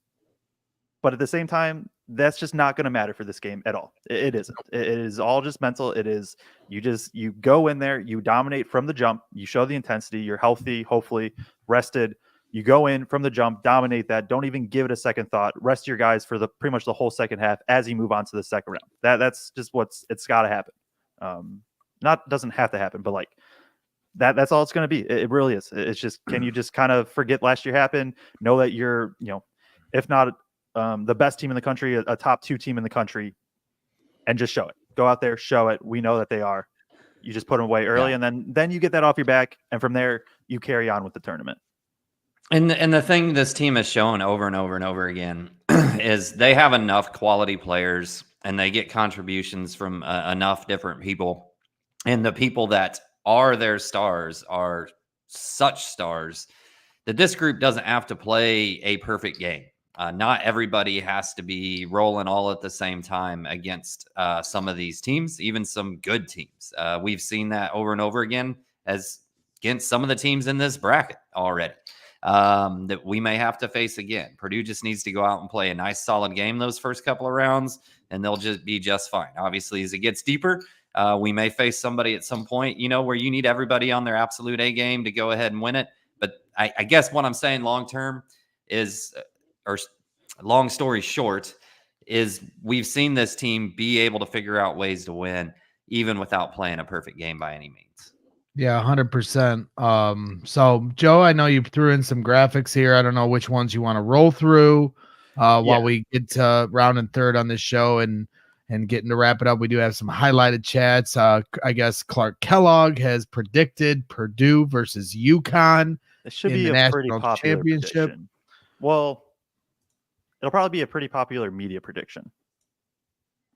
But at the same time, that's just not going to matter for this game at all. It isn't. It is all just mental. It is, you go in there, you dominate from the jump, you show the intensity, you're healthy, hopefully rested. You go in from the jump, dominate that. Don't even give it a second thought. Rest your guys for pretty much the whole second half as you move on to the second round. That's just it's got to happen. Doesn't have to happen, but like, that's all it's going to be. It really is. It's just, can you just kind of forget last year happened? Know that you're, if not the best team in the country, a top 2 team in the country, and just show it. Go out there, show it. We know that they are. You just put them away early, and then you get that off your back, and from there you carry on with the tournament. And the thing this team has shown over and over and over again is they have enough quality players and they get contributions from enough different people. And the people that are their stars are such stars that this group doesn't have to play a perfect game. Not everybody has to be rolling all at the same time against some of these teams, even some good teams. We've seen that over and over again against some of the teams in this bracket already that we may have to face again. Purdue just needs to go out and play a nice solid game those first couple of rounds, and they'll just be just fine. Obviously, as it gets deeper, we may face somebody at some point, where you need everybody on their absolute A game to go ahead and win it. But I guess what I'm saying long term is, or long story short, is we've seen this team be able to figure out ways to win even without playing a perfect game by any means. Yeah, 100%. So Joe, I know you threw in some graphics here. I don't know which ones you want to roll through while we get to round and third on this show and getting to wrap it up. We do have some highlighted chats. I guess Clark Kellogg has predicted Purdue versus UConn. It should in be the a pretty national popular championship. prediction. Well, it'll probably be a pretty popular media prediction.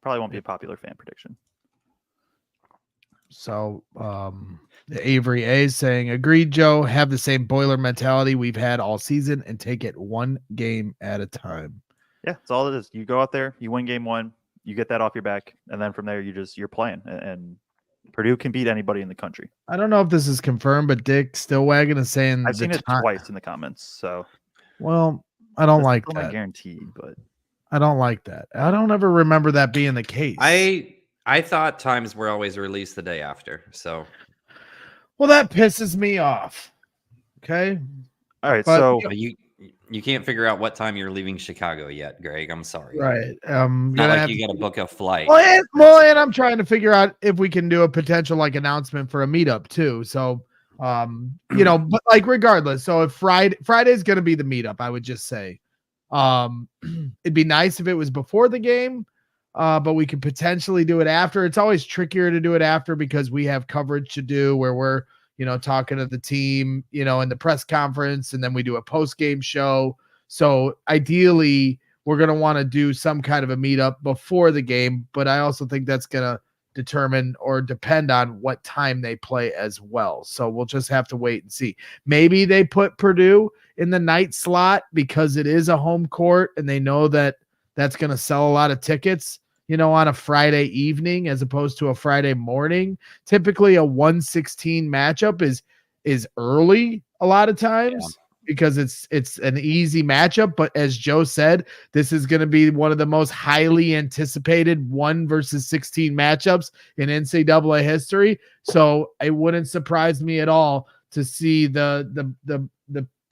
Probably won't be a popular fan prediction. So the Avery A is saying, agreed, Joe. Have the same boiler mentality we've had all season and take it one game at a time. Yeah, that's all it is. You go out there, you win game one, you get that off your back, and then from there you're playing. And Purdue can beat anybody in the country. I don't know if this is confirmed, but Dick Stillwagon is saying I've seen it twice in the comments. So, well, I don't that's like still that. not guaranteed, but I don't like that. I don't ever remember that being the case. I thought times were always released the day after. So, well, that pisses me off. Okay. all right. But, So you can't figure out what time you're leaving Chicago yet, Greg. I'm sorry. right. Not like you got to book a flight. Well, and I'm trying to figure out if we can do a potential announcement for a meetup too. So, but regardless. So if Friday's going to be the meetup, I would just say, it'd be nice if it was before the game, but we could potentially do it after. It's always trickier to do it after because we have coverage to do where we're, talking to the team, in the press conference, and then we do a post-game show. So ideally, we're going to want to do some kind of a meetup before the game, but I also think that's going to determine or depend on what time they play as well. So we'll just have to wait and see. Maybe they put Purdue in the night slot because it is a home court and they know that that's going to sell a lot of tickets, on a Friday evening as opposed to a Friday morning. Typically a 1:16 matchup is early a lot of times because it's an easy matchup. But as Joe said, this is going to be one of the most highly anticipated 1 versus 16 matchups in NCAA history. So it wouldn't surprise me at all to see the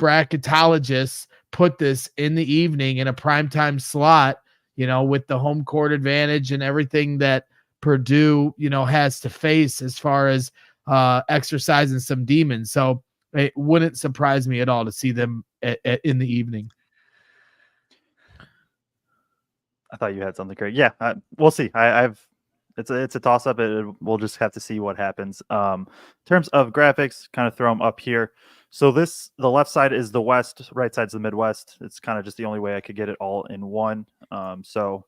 bracketologists put this in the evening in a primetime slot, with the home court advantage and everything that Purdue, has to face as far as exercising some demons. So it wouldn't surprise me at all to see them in the evening. I thought you had something great. Yeah, we'll see. It's a toss up. We'll just have to see what happens. In terms of graphics, kind of throw them up here. So the left side is the West, right side's the Midwest. It's kind of just the only way I could get it all in one. So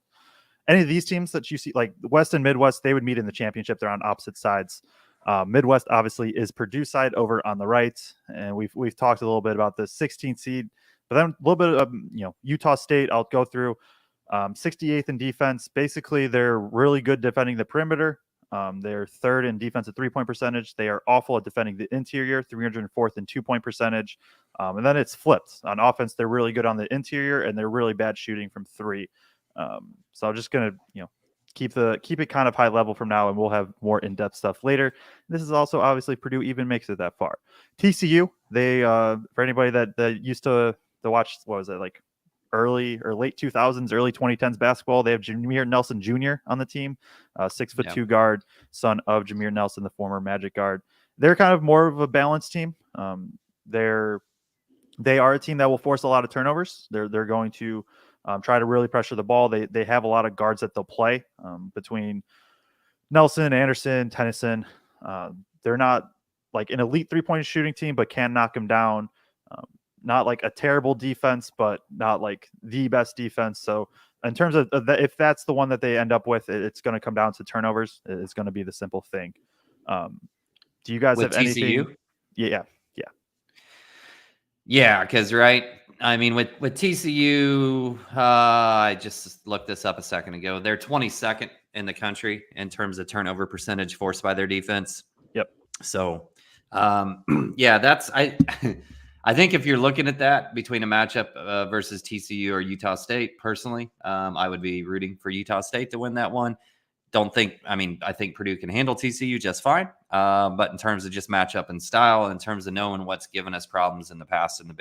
any of these teams that you see, like West and Midwest, they would meet in the championship. They're on opposite sides. Midwest obviously is Purdue side over on the right, and we've talked a little bit about the 16th seed, but then a little bit of Utah State. I'll go through 68th in defense. Basically, they're really good defending the perimeter. They're third in defensive 3-point percentage. They are awful at defending the interior, 304th in 2-point percentage. And then it's flipped. On offense, they're really good on the interior, and they're really bad shooting from 3. So I'm just gonna keep it kind of high level from now, and we'll have more in-depth stuff later. This is also obviously Purdue even makes it that far. TCU, they for anybody that used to watch, what was it, like early or late 2000s, early 2010s basketball, they have Jameer Nelson Jr. on the team, 6'2" guard, son of Jameer Nelson, the former Magic guard. They're kind of more of a balanced team. They are a team that will force a lot of turnovers. They're going to try to really pressure the ball. They have a lot of guards that they'll play between Nelson, Anderson, Tennyson. They're not like an elite 3-point shooting team, but can knock them down. not like a terrible defense, but not like the best defense. So in terms of if that's the one that they end up with, it's going to come down to turnovers. It's going to be the simple thing. Do you guys With have TCU? anything? Yeah. Yeah, because I mean, with TCU, I just looked this up a second ago. They're 22nd in the country in terms of turnover percentage forced by their defense. Yep. So, yeah, that's I think if you're looking at that between a matchup versus TCU or Utah State, personally, I would be rooting for Utah State to win that one. I think Purdue can handle TCU just fine. But in terms of just matchup and style, in terms of knowing what's given us problems in the past in the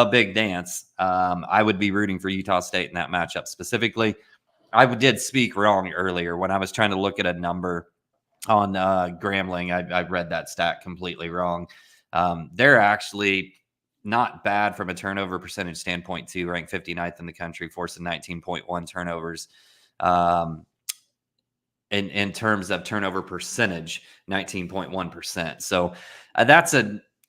big dance, I would be rooting for Utah State in that matchup specifically. I did speak wrong earlier when I was trying to look at a number on Grambling. I read that stat completely wrong. They're actually not bad from a turnover percentage standpoint too, ranked 59th in the country, forcing 19.1 turnovers. In terms of turnover percentage, 19.1%. So that's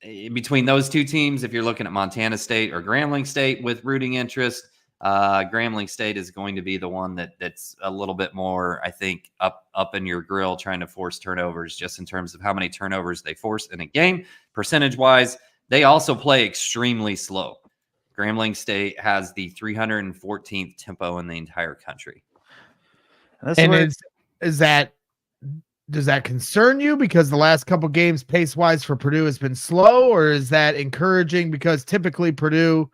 between those two teams. If you're looking at Montana State or Grambling State with rooting interest, Grambling State is going to be the one that's a little bit more, I think, up in your grill, trying to force turnovers, just in terms of how many turnovers they force in a game. Percentage wise, they also play extremely slow. Grambling State has the 314th tempo in the entire country. Does that concern you because the last couple games pace wise for Purdue has been slow, or is that encouraging because typically Purdue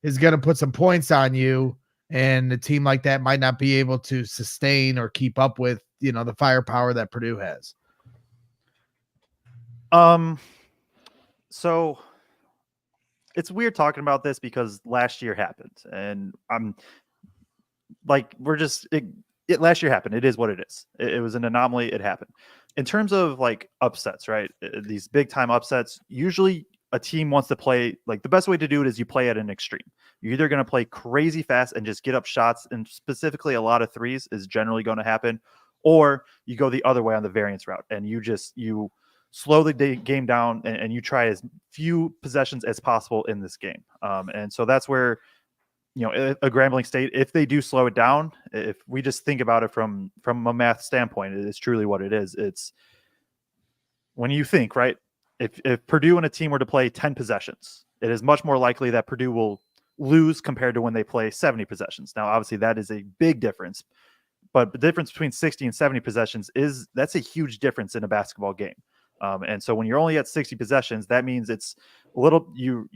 is going to put some points on you and a team like that might not be able to sustain or keep up with, the firepower that Purdue has? So it's weird talking about this because last year happened, and I'm like, last year happened. It is what it is. It was an anomaly. It happened. In terms of like upsets, right? These big time upsets, usually a team wants to play, like the best way to do it is you play at an extreme. You're either going to play crazy fast and just get up shots, and specifically a lot of threes is generally going to happen, or you go the other way on the variance route and you slow the game down and you try as few possessions as possible in this game. And so that's where, a Grambling State, if they do slow it down, if we just think about it from a math standpoint, it is truly what it is. It's when you think, right, if Purdue and a team were to play 10 possessions, it is much more likely that Purdue will lose compared to when they play 70 possessions. Now, obviously, that is a big difference, but the difference between 60 and 70 possessions that's a huge difference in a basketball game. And so when you're only at 60 possessions, that means it's a little, you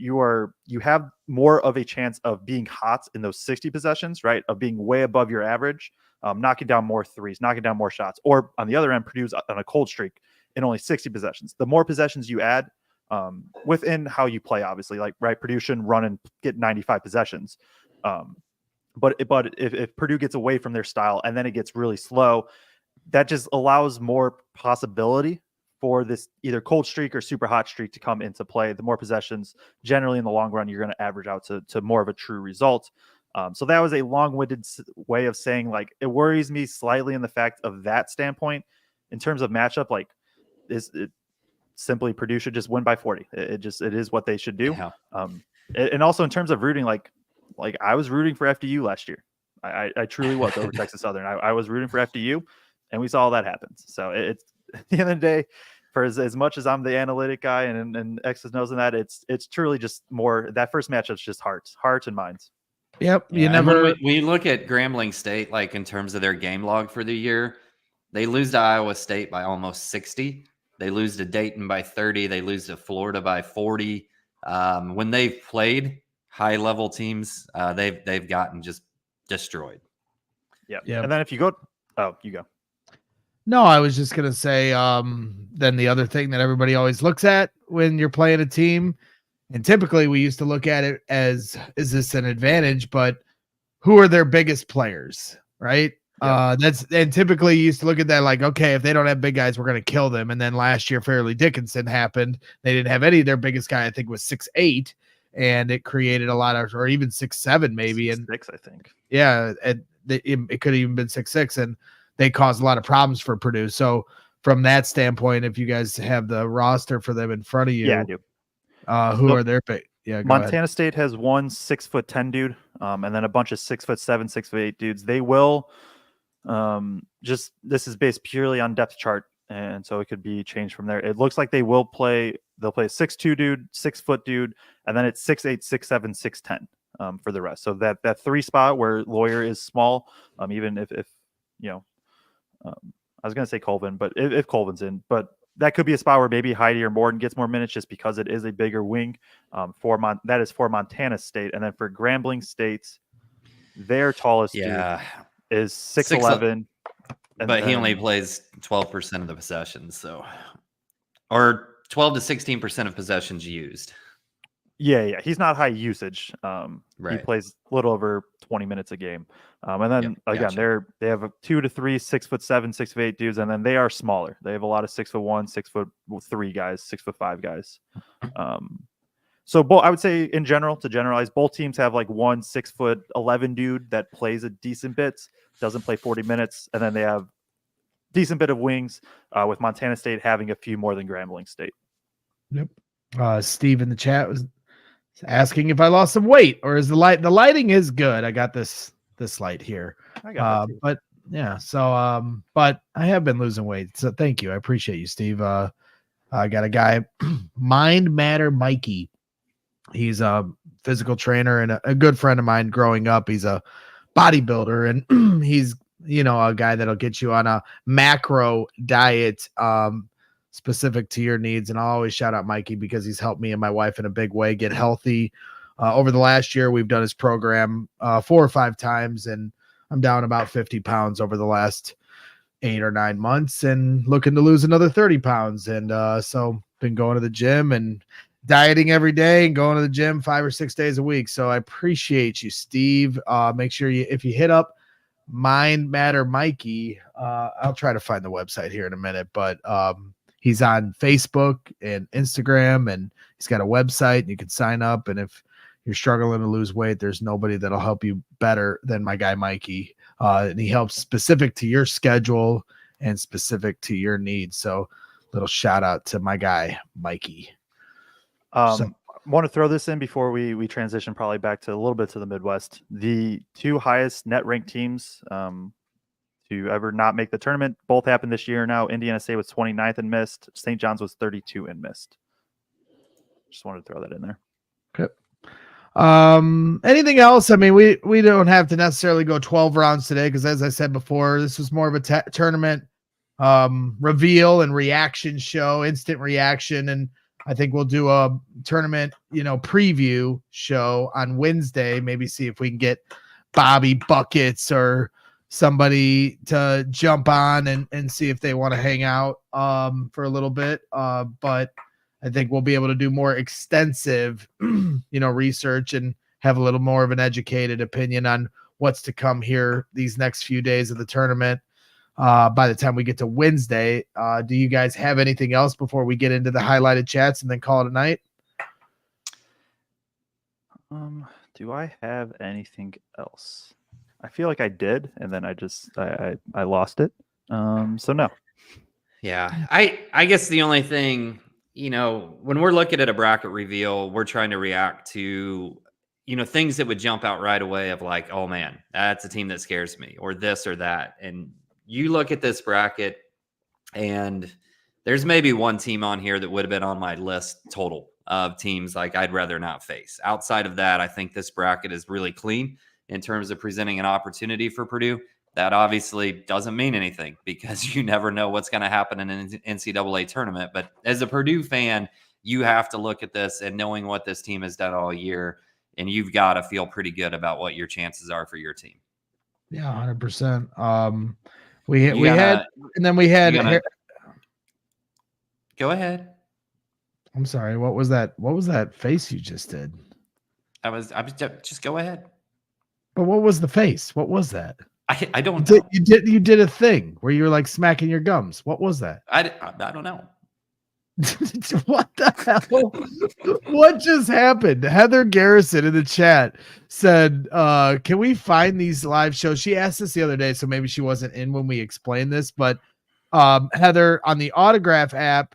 have more of a chance of being hot in those 60 possessions, right? Of being way above your average, knocking down more threes, knocking down more shots, or on the other end, Purdue's on a cold streak in only 60 possessions. The more possessions you add, within how you play, obviously, like, right, Purdue shouldn't run and get 95 possessions. But if Purdue gets away from their style and then it gets really slow, that just allows more possibility for this either cold streak or super hot streak to come into play. The more possessions, generally in the long run, you're going to average out to more of a true result. So that was a long-winded way of saying, like, it worries me slightly in the fact of that standpoint. In terms of matchup, like, simply Purdue should just win by 40. It is what they should do. Yeah. And also in terms of rooting, like I was rooting for FDU last year. I truly was over Texas Southern. I was rooting for FDU, and we saw all that happen. So it's, at the end of the day, for as much as I'm the analytic guy and X's knows in that, it's truly just more that first matchup's just hearts and minds. Yep. Yeah, when you look at Grambling State, like in terms of their game log for the year, they lose to Iowa State by almost 60. They lose to Dayton by 30. They lose to Florida by 40. When they've played high level teams, they've gotten just destroyed. Yeah. And then if you go, you go. No, I was just going to say, then the other thing that everybody always looks at when you're playing a team, and typically we used to look at it as, is this an advantage? But who are their biggest players, right? Yeah. And typically you used to look at that like, okay, if they don't have big guys, we're going to kill them. And then last year, Fairleigh Dickinson happened. They didn't have any of their biggest guy, I think was 6'8", and it created a lot of, or even 6'7", maybe. 6'6", I think. Yeah. And it could have even been 6'6", and they caused a lot of problems for Purdue. So from that standpoint, if you guys have the roster for them in front of you, yeah, I do. Who are their big? Yeah, go Montana ahead. State has one 6'10" dude, and then a bunch of 6'7", 6'8" dudes. They will this is based purely on depth chart, and so it could be changed from there. It looks like they'll play a 6'2" dude, 6 foot dude, and then it's 6'8", 6'7", 6'10" for the rest. So that 3 spot where Lawyer is small, even if I was gonna say Colvin, but if Colvin's in, but that could be a spot where maybe Heidi or Morden gets more minutes just because it is a bigger wing. That is for Montana State, and then for Grambling State, their tallest dude is 6'11", but he only plays 12% of the possessions, or 12 to 16% of possessions used. Yeah, he's not high usage. Right. He plays a little over 20 minutes a game, and then gotcha. they have 2 to 3 6'7", 6'8" dudes, and then they are smaller. They have a lot of 6'1", 6'3" guys, 6'5" guys. So I would say in general, to generalize, both teams have like one 6'11" dude that plays a decent bit, doesn't play 40 minutes, and then they have decent bit of wings. With Montana State having a few more than Grambling State. Yep. Steve in the chat was asking if I lost some weight, or is the lighting is good. I got this light here. I got that too. But yeah, so but I have been losing weight. So thank you. I appreciate you, Steve. I got a guy, Mind Matter Mikey. He's a physical trainer and a good friend of mine growing up. He's a bodybuilder, and he's a guy that'll get you on a macro diet specific to your needs. And I'll always shout out Mikey because he's helped me and my wife in a big way get healthy. Over the last year, we've done his program 4 or 5 times, and I'm down about 50 pounds over the last 8 or 9 months and looking to lose another 30 pounds. And so been going to the gym and dieting every day and going to the gym 5 or 6 days a week. So I appreciate you, Steve. Make sure if you hit up Mind Matter Mikey, I'll try to find the website here in a minute, but he's on Facebook and Instagram, and he's got a website, and you can sign up. And if you're struggling to lose weight, there's nobody that'll help you better than my guy, Mikey. And he helps specific to your schedule and specific to your needs. So little shout out to my guy, Mikey. Want to throw this in before we transition probably back to a little bit to the Midwest. The 2 highest net ranked teams to ever not make the tournament both happened this year. Now Indiana State was 29th and missed. St. John's was 32 and missed. Just wanted to throw that in there. Okay. Anything else? I mean, we don't have to necessarily go 12 rounds today because, as I said before, this was more of a tournament reveal and reaction show, instant reaction. And I think we'll do a tournament, preview show on Wednesday. Maybe see if we can get Bobby Buckets or somebody to jump on and see if they want to hang out for a little bit. But I think we'll be able to do more extensive, research and have a little more of an educated opinion on what's to come here these next few days of the tournament. By the time we get to Wednesday, do you guys have anything else before we get into the highlighted chats and then call it a night? Do I have anything else? I feel like I did, and then I lost it. So no. Yeah, I guess the only thing, when we're looking at a bracket reveal, we're trying to react to, things that would jump out right away of like, oh man, that's a team that scares me, or this or that. And you look at this bracket and there's maybe one team on here that would have been on my list total of teams like I'd rather not face. Outside of that, I think this bracket is really clean in terms of presenting an opportunity for Purdue. That obviously doesn't mean anything because you never know what's going to happen in an NCAA tournament. But as a Purdue fan, you have to look at this and knowing what this team has done all year, and you've got to feel pretty good about what your chances are for your team. Yeah, 100%. We had. Go ahead. I'm sorry. What was that? What was that face you just did? I was just go ahead. But what was the face? What was that? I don't know. You did a thing where you were like smacking your gums. What was that? I don't know. What the hell? What just happened? Heather Garrison in the chat said, can we find these live shows? She asked us the other day, so maybe she wasn't in when we explained this, but Heather, on the Autograph app,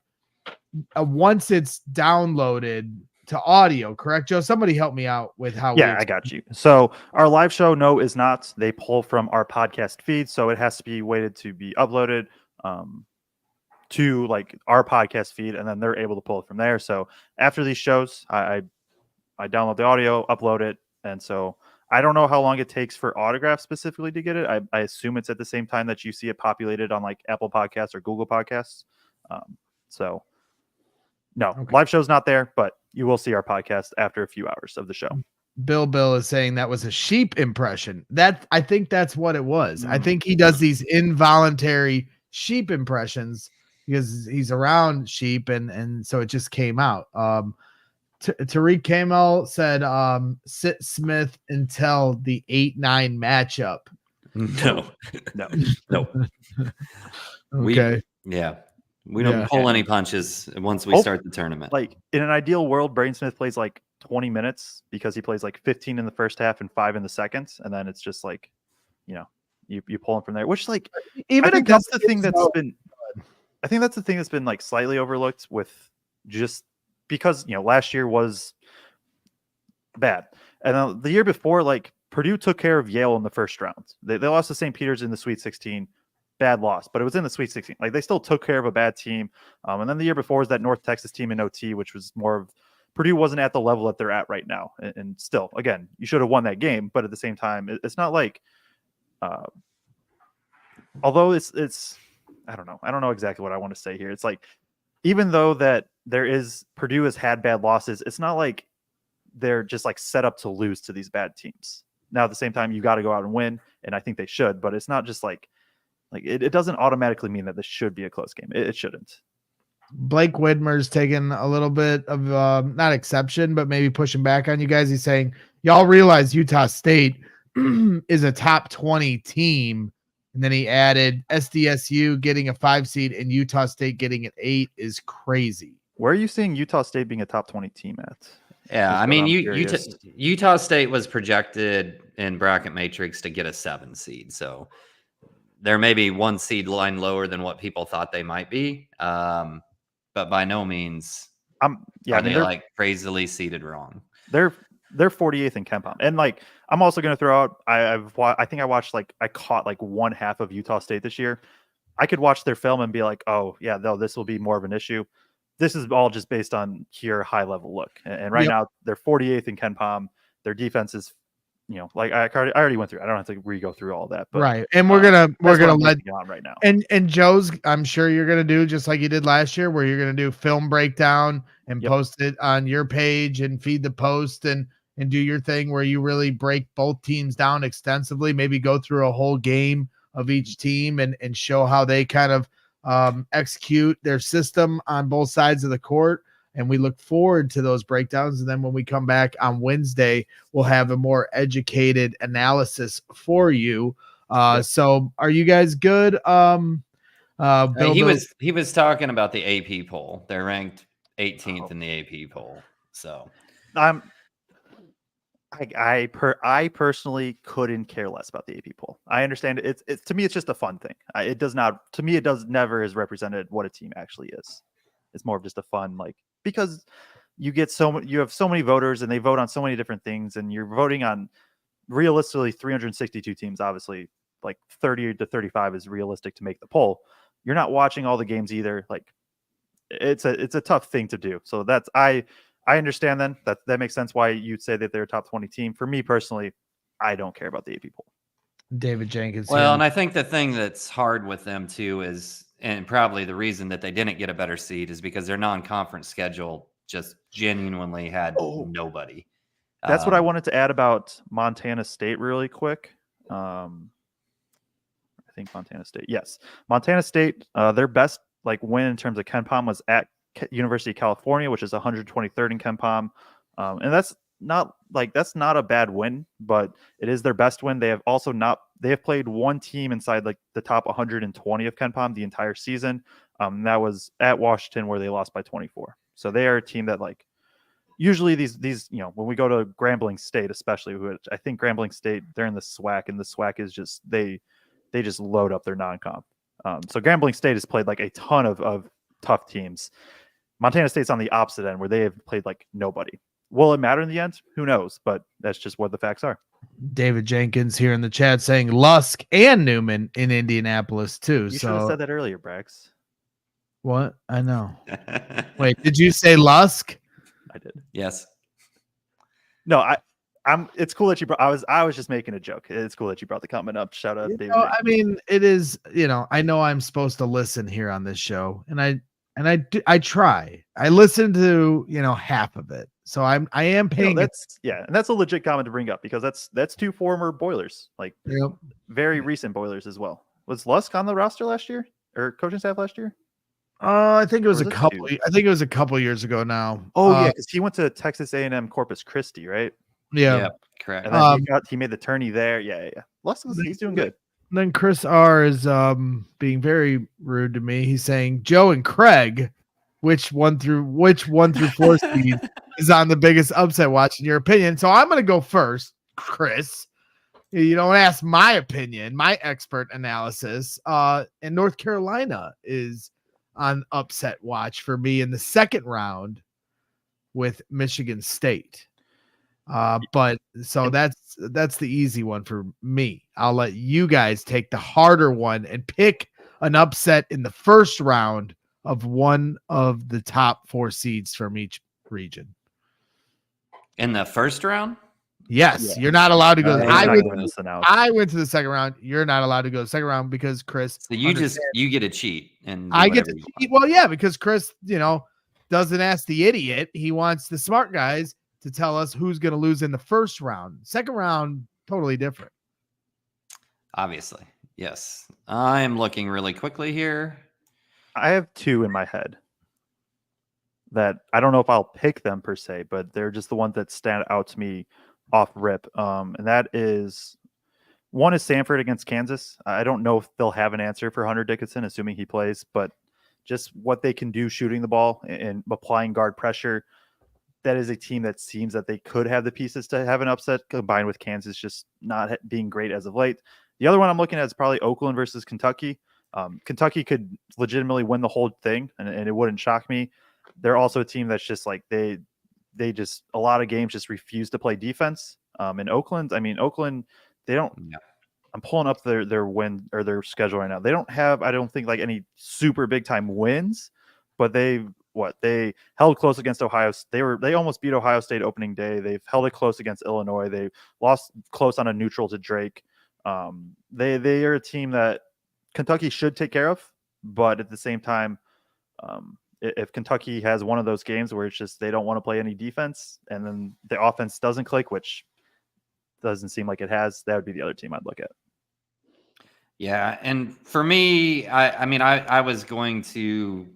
once it's downloaded to audio, correct, Joe? Somebody help me out with how. Yeah, I got you. So our live show, no, is not. They pull from our podcast feed, so it has to be waited to be uploaded to like our podcast feed, and then they're able to pull it from there. So after these shows, I download the audio, upload it, and so I don't know how long it takes for autograph specifically to get it. I assume it's at the same time that you see it populated on like Apple Podcasts or Google Podcasts. So no, live show's not there, but you will see our podcast after a few hours of the show. Bill is saying that was a sheep impression. I think that's what it was. I think he does these involuntary sheep impressions because he's around sheep, and so it just came out. Tariq Kamel said, sit Smith until the 8-9 matchup. No. Okay. We don't pull any punches once we start the tournament. Like in an ideal world, Braden Smith plays like 20 minutes because he plays like 15 in the first half and 5 in the second. And then it's just like, you pull him from there, which like, I think that's the thing that's been like slightly overlooked with just because, last year was bad. And the year before, like Purdue took care of Yale in the first round. They lost to St. Peter's in the Sweet 16. Bad loss, but it was in the Sweet 16. Like they still took care of a bad team. And then the year before was that North Texas team in OT, which was more of Purdue wasn't at the level that they're at right now. And still, again, you should have won that game, but at the same time, it's not like, although it's I don't know exactly what I want to say here. It's like, even though that Purdue has had bad losses, it's not like they're just like set up to lose to these bad teams. Now, at the same time, you got to go out and win, and I think they should, but it's not just like it doesn't automatically mean that this should be a close game. It shouldn't. Blake Widmer's taking a little bit of not exception, but maybe pushing back on you guys. He's saying, y'all realize Utah State is a top 20 team. And then he added SDSU getting a 5 seed and Utah State getting an 8 is crazy. Where are you seeing Utah State being a top 20 team at? Yeah, I mean, Utah State was projected in bracket matrix to get a 7 seed. So there may be 1 seed line lower than what people thought they might be. But by no means are they like crazily seeded wrong. They're 48th in KenPom. And like, I'm also going to throw out, I think I caught like one half of Utah State this year. I could watch their film and be like, oh yeah, no, this will be more of an issue. This is all just based on pure high level look. And right now they're 48th in KenPom. Their defense is, like I already went through. I don't have to go through all that. But, right. And we're gonna let on right now. And Joe's, I'm sure you're gonna do just like you did last year, where you're gonna do film breakdown and post it on your page and feed the post and do your thing where you really break both teams down extensively. Maybe go through a whole game of each team and show how they kind of execute their system on both sides of the court. And we look forward to those breakdowns. And then when we come back on Wednesday, we'll have a more educated analysis for you. So are you guys good? Bill, he was talking about the AP poll. They're ranked 18th in the AP poll. So I personally couldn't care less about the AP poll. I understand it's to me, it's just a fun thing. It does never has represented what a team actually is. It's more of just a fun, like, because you have so many voters and they vote on so many different things, and you're voting on realistically 362 teams. Obviously, like 30 to 35 is realistic to make the poll. You're not watching all the games either. Like, it's a tough thing to do. So that's I understand then that makes sense why you'd say that they're a top 20 team. For me personally, I don't care about the AP poll. David Jenkins. Well, and I think the thing that's hard with them too is, and probably the reason that they didn't get a better seed, is because their non-conference schedule just genuinely had nobody. That's what I wanted to add about Montana State really quick. I think Montana State. Yes. Montana State, their best win in terms of KenPom was at University of California, which is 123rd in KenPom. And that's not a bad win, but it is their best win. They have played one team inside the top 120 of KenPom the entire season. That was at Washington, where they lost by 24. So they are a team that usually these when we go to Grambling State, especially, which I think Grambling State, they're in the SWAC, and the SWAC is just they just load up their non-comp. So Grambling State has played a ton of tough teams. Montana State's on the opposite end where they have played like nobody. Will it matter in the end? Who knows? But that's just what the facts are. David Jenkins here in the chat saying Lusk and Newman in Indianapolis too. You should have So said that earlier, Brax. what? I know. Wait, did you say Lusk? I did. Yes. No, I'm. It's cool that you brought. I was just making a joke. It's cool that you brought the comment up. Shout out, David. I mean, it is. I know I'm supposed to listen here on this show, and I try. I listen to half of it, so I am paying. That's and that's a legit comment to bring up because that's two former Boilers, like very recent Boilers as well. Was Lusk on the roster last year or coaching staff last year? I think it was a couple. I think it was a couple years ago now. Oh yeah, because he went to Texas A&M Corpus Christi, right? Yeah, yep, correct. And then he made the tourney there. Yeah. Lusk, he's doing good. Then Chris R is being very rude to me. He's saying Joe and Kraig, which one through 4 seed is on the biggest upset watch in your opinion. So I'm gonna go first, Chris. You don't ask my opinion, my expert analysis. And North Carolina is on upset watch for me in the second round with Michigan State. But so that's the easy one for me. I'll let you guys take the harder one and pick an upset in the first round of one of the top 4 seeds from each region. In the first round? Yes, you're not allowed to go. I went to the second round. You're not allowed to go to the second round because Chris. So you get a cheat and I get to cheat. Well, yeah, because Chris, doesn't ask the idiot. He wants the smart guys to tell us who's going to lose in the first round. Second round, totally different. Obviously, yes. I am looking really quickly here. I have 2 in my head that I don't know if I'll pick them per se, but they're just the ones that stand out to me off rip. And that is one is Samford against Kansas. I don't know if they'll have an answer for Hunter Dickinson, assuming he plays, but just what they can do shooting the ball and applying guard pressure. That is a team that seems that they could have the pieces to have an upset combined with Kansas just not being great as of late. The other one I'm looking at is probably Oakland versus Kentucky. Kentucky could legitimately win the whole thing, and it wouldn't shock me. They're also a team that's just like they just a lot of games just refuse to play defense. In Oakland, they don't. Yeah. I'm pulling up their win or their schedule right now. They don't have, I don't think, like any super big time wins, but they held close against Ohio. They almost beat Ohio State opening day. They've held it close against Illinois. They lost close on a neutral to Drake. They are a team that Kentucky should take care of, but at the same time, if Kentucky has one of those games where it's just they don't want to play any defense and then the offense doesn't click, which doesn't seem like it has, that would be the other team I'd look at. Yeah, and for me, I was going to,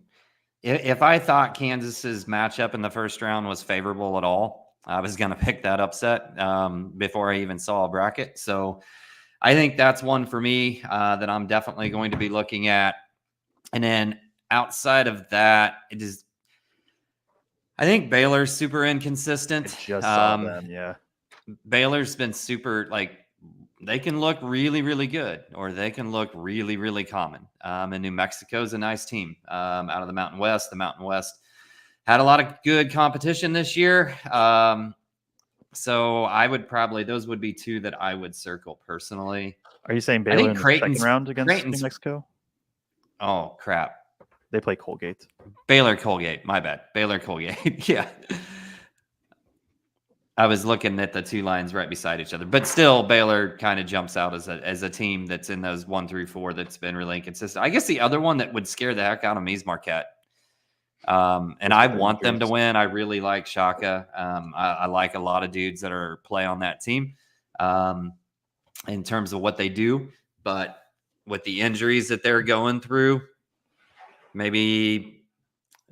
if I thought Kansas's matchup in the first round was favorable at all, I was going to pick that upset before I even saw a bracket. So I think that's one for me that I'm definitely going to be looking at. And then outside of that, I think Baylor's super inconsistent. I just saw them, yeah. Baylor's been super, like, they can look really, really good, or they can look really, really common. And New Mexico's a nice team out of the Mountain West. The Mountain West had a lot of good competition this year. So I would probably, those would be 2 that I would circle personally. Are you saying Baylor in the second round against New Mexico? Oh, crap. They play Colgate. Baylor Colgate. My bad. Baylor Colgate. Yeah. I was looking at the 2 lines right beside each other, but still Baylor kind of jumps out as a team that's in those 1 through 4 that's been really inconsistent. I guess the other one that would scare the heck out of me is Marquette. And I want them to win. I really like Shaka. I like a lot of dudes that play on that team in terms of what they do, but with the injuries that they're going through, maybe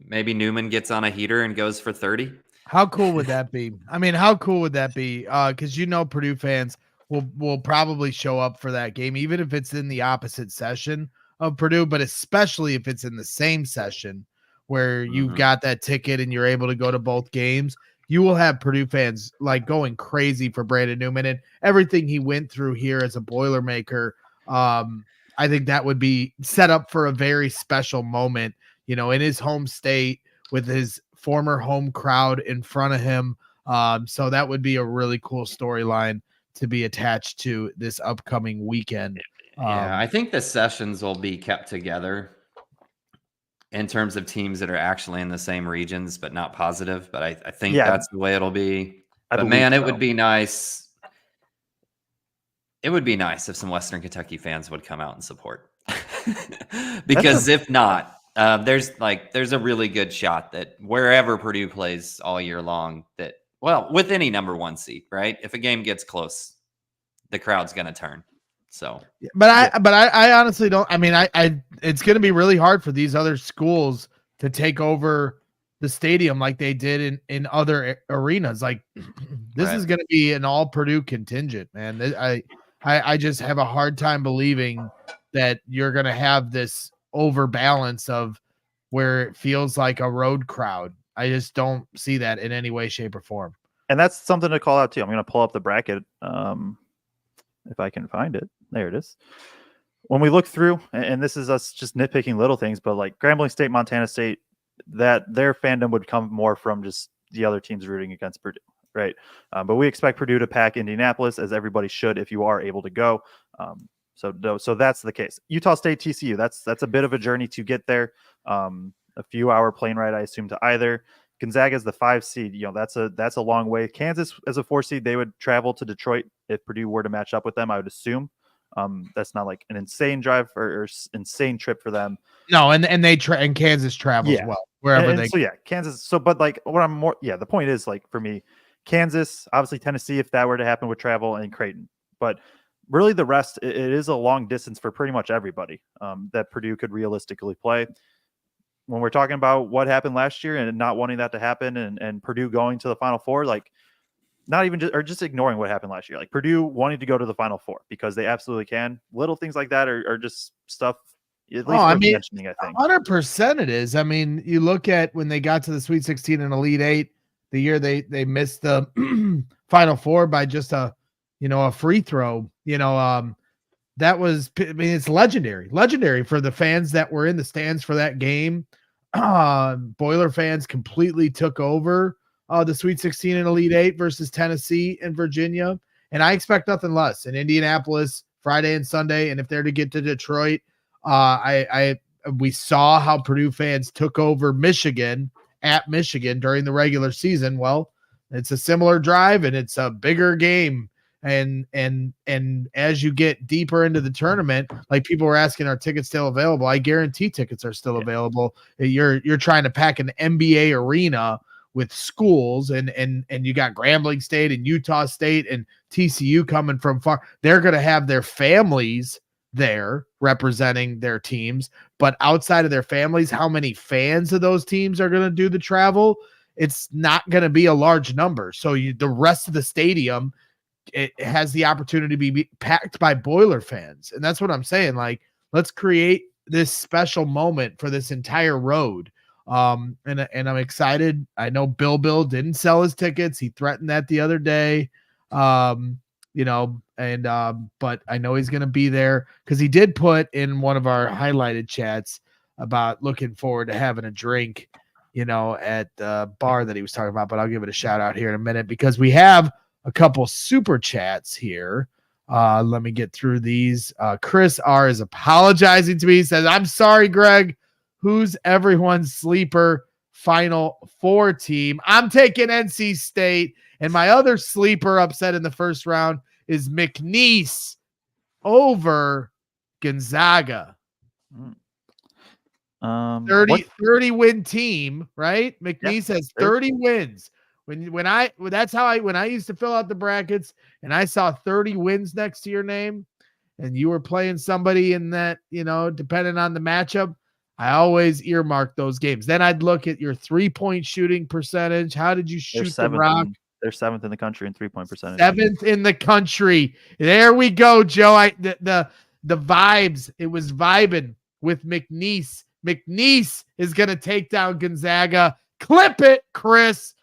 Newman gets on a heater and goes for 30. How cool would that be? I mean, how cool would that be? Because Purdue fans will probably show up for that game, even if it's in the opposite session of Purdue, but especially if it's in the same session where you've got that ticket and you're able to go to both games. You will have Purdue fans like going crazy for Brandon Newman and everything he went through here as a Boilermaker. I think that would be set up for a very special moment, in his home state with his former home crowd in front of him. So that would be a really cool storyline to be attached to this upcoming weekend. Yeah, I think the sessions will be kept together in terms of teams that are actually in the same regions, but not positive. But I think that's the way it'll be. But man, it would be nice. It would be nice if some Western Kentucky fans would come out and support. Because if not, there's a really good shot that wherever Purdue plays all year long, that, well, with any number one seed, right? If a game gets close, the crowd's going to turn. So, but I honestly don't. I mean, it's going to be really hard for these other schools to take over the stadium like they did in other arenas. Like this is going to be an all Purdue contingent, man. I just have a hard time believing that you're going to have this overbalance of where it feels like a road crowd. I just don't see that in any way, shape, or form. And that's something to call out too. I'm going to pull up the bracket if I can find it. There it is. When we look through, and this is us just nitpicking little things, but like Grambling State, Montana State, that their fandom would come more from just the other teams rooting against Purdue, right? But we expect Purdue to pack Indianapolis, as everybody should if you are able to go. So that's the case. Utah State, TCU, that's a bit of a journey to get there. A few hour plane ride, I assume, to either. Gonzaga is the 5 seed. You know, that's a long way. Kansas as a 4 seed, they would travel to Detroit if Purdue were to match up with them, I would assume. That's not like an insane drive or insane trip for them. No, and and Kansas travels well wherever they. So yeah, Kansas. So, but like what I'm more, the point is like for me, Kansas, obviously Tennessee, if that were to happen with travel, and Creighton, but really the rest, it is a long distance for pretty much everybody that Purdue could realistically play. When we're talking about what happened last year and not wanting that to happen, and Purdue going to the Final Four, like not even just ignoring what happened last year, like Purdue wanting to go to the Final Four because they absolutely can. Little things like that are just stuff. At least mentioning, I think 100% it is. I mean, you look at when they got to the Sweet 16 and Elite 8, the year they missed the Final Four by just a free throw. That was, I mean, it's legendary for the fans that were in the stands for that game. Boiler fans completely took over the Sweet 16 and Elite 8 versus Tennessee and Virginia. And I expect nothing less in Indianapolis Friday and Sunday. And if they're to get to Detroit, we saw how Purdue fans took over Michigan at Michigan during the regular season. Well, it's a similar drive and it's a bigger game. And as you get deeper into the tournament, like people were asking, are tickets still available? I guarantee tickets are still available. You're trying to pack an NBA arena with schools and you got Grambling State and Utah State and TCU coming from far. They're going to have their families there representing their teams, but outside of their families, how many fans of those teams are going to do the travel? It's not going to be a large number. So the rest of the stadium, it has the opportunity to be packed by Boiler fans. And that's what I'm saying. Like, let's create this special moment for this entire road. And I'm excited. I know Bill didn't sell his tickets. He threatened that the other day. But I know he's going to be there because he did put in one of our highlighted chats about looking forward to having a drink, at the bar that he was talking about. But I'll give it a shout out here in a minute because we have a couple super chats here. Let me get through these. Chris R is apologizing to me. He says, I'm sorry, Greg. Who's everyone's sleeper Final Four team? I'm taking NC State. And my other sleeper upset in the first round is McNeese over Gonzaga. 30 win team, right? McNeese has 30 wins. When I used to fill out the brackets and I saw 30 wins next to your name and you were playing somebody in that, depending on the matchup, I always earmark those games. Then I'd look at your 3-point shooting percentage. How did you shoot the rock? They're 7th in the country in 3-point percentage. 7th in the country. There we go, Joe. The vibes. It was vibing with McNeese. McNeese is going to take down Gonzaga. Clip it, Chris.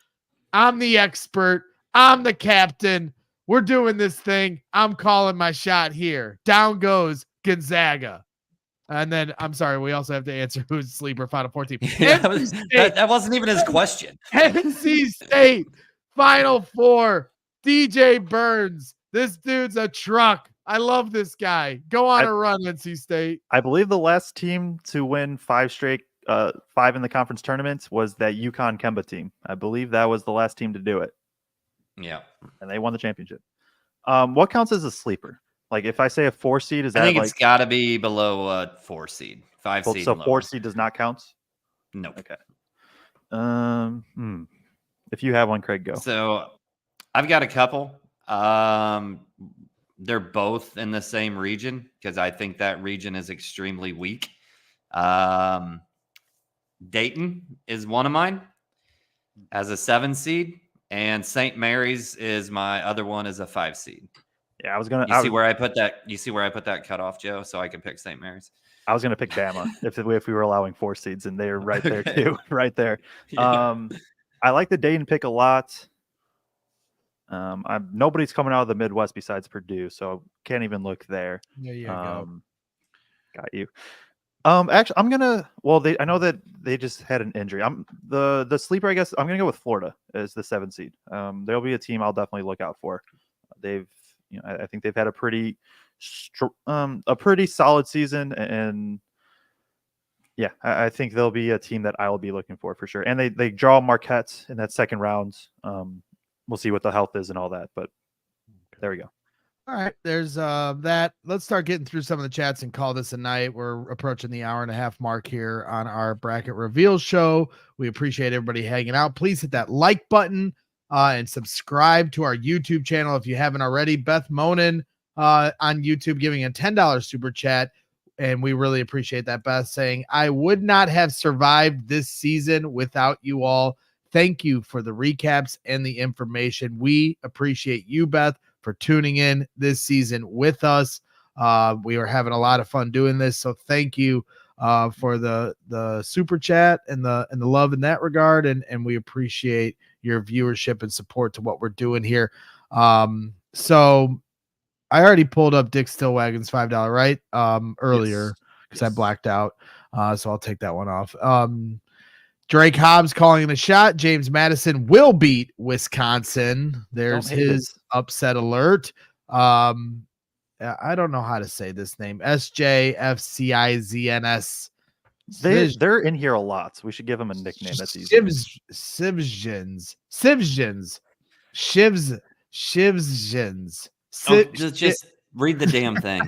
I'm the expert. I'm the captain. We're doing this thing. I'm calling my shot here. Down goes Gonzaga. And then I'm sorry, we also have to answer who's sleeper Final Four team. Yeah, NC that wasn't even his question. NC State Final Four. DJ Burns. This dude's a truck. I love this guy. Go on a run, NC State. I believe the last team to win 5 straight, 5 in the conference tournaments was that UConn Kemba team. I believe that was the last team to do it. Yeah. And they won the championship. What counts as a sleeper? Like if I say a 4 seed, is that I think like it's got to be below a 4 seed, 5 seed. So 4 seed does not count? No. Okay. If you have one, Kraig, go. So I've got a couple. They're both in the same region because I think that region is extremely weak. Dayton is one of mine as a 7 seed, and St. Mary's is my other one as a 5 seed. Yeah, I was gonna. See where I put that? You see where I put that cutoff, Joe? So I can pick St. Mary's. I was gonna pick Bama if we were allowing 4 seeds, and they're right there too, right there. Yeah. I like the Dayton pick a lot. Nobody's coming out of the Midwest besides Purdue, so can't even look there. There you go. Got you. Actually, I'm gonna. Well, I know that they just had an injury. The sleeper. I guess I'm gonna go with Florida as the 7 seed. There'll be a team I'll definitely look out for. I think they've had a pretty solid season, and yeah, I think they'll be a team that I will be looking for sure. And they draw Marquette in that second round. We'll see what the health is and all that, but there we go. All right, there's that. Let's start getting through some of the chats and call this a night. We're approaching the hour-and-a-half mark here on our bracket reveal show. We appreciate everybody hanging out. Please hit that like button and subscribe to our YouTube channel if you haven't already. Beth Monin on YouTube giving a $10 super chat, and we really appreciate that. Beth saying, I would not have survived this season without you all. Thank you for the recaps and the information. We appreciate you, Beth, for tuning in this season with us. We are having a lot of fun doing this, so thank you for the super chat and the love in that regard, and we appreciate your viewership and support to what we're doing here. So I already pulled up Dick Stillwagon's $5, right? Earlier because I blacked out. So I'll take that one off. Drake Hobbs calling the shot. James Madison will beat Wisconsin. There's his upset alert. I don't know how to say this name. SJFCIZNS. They're in here a lot, so we should give them a nickname. That's easy. Shivzins. Just read the damn thing.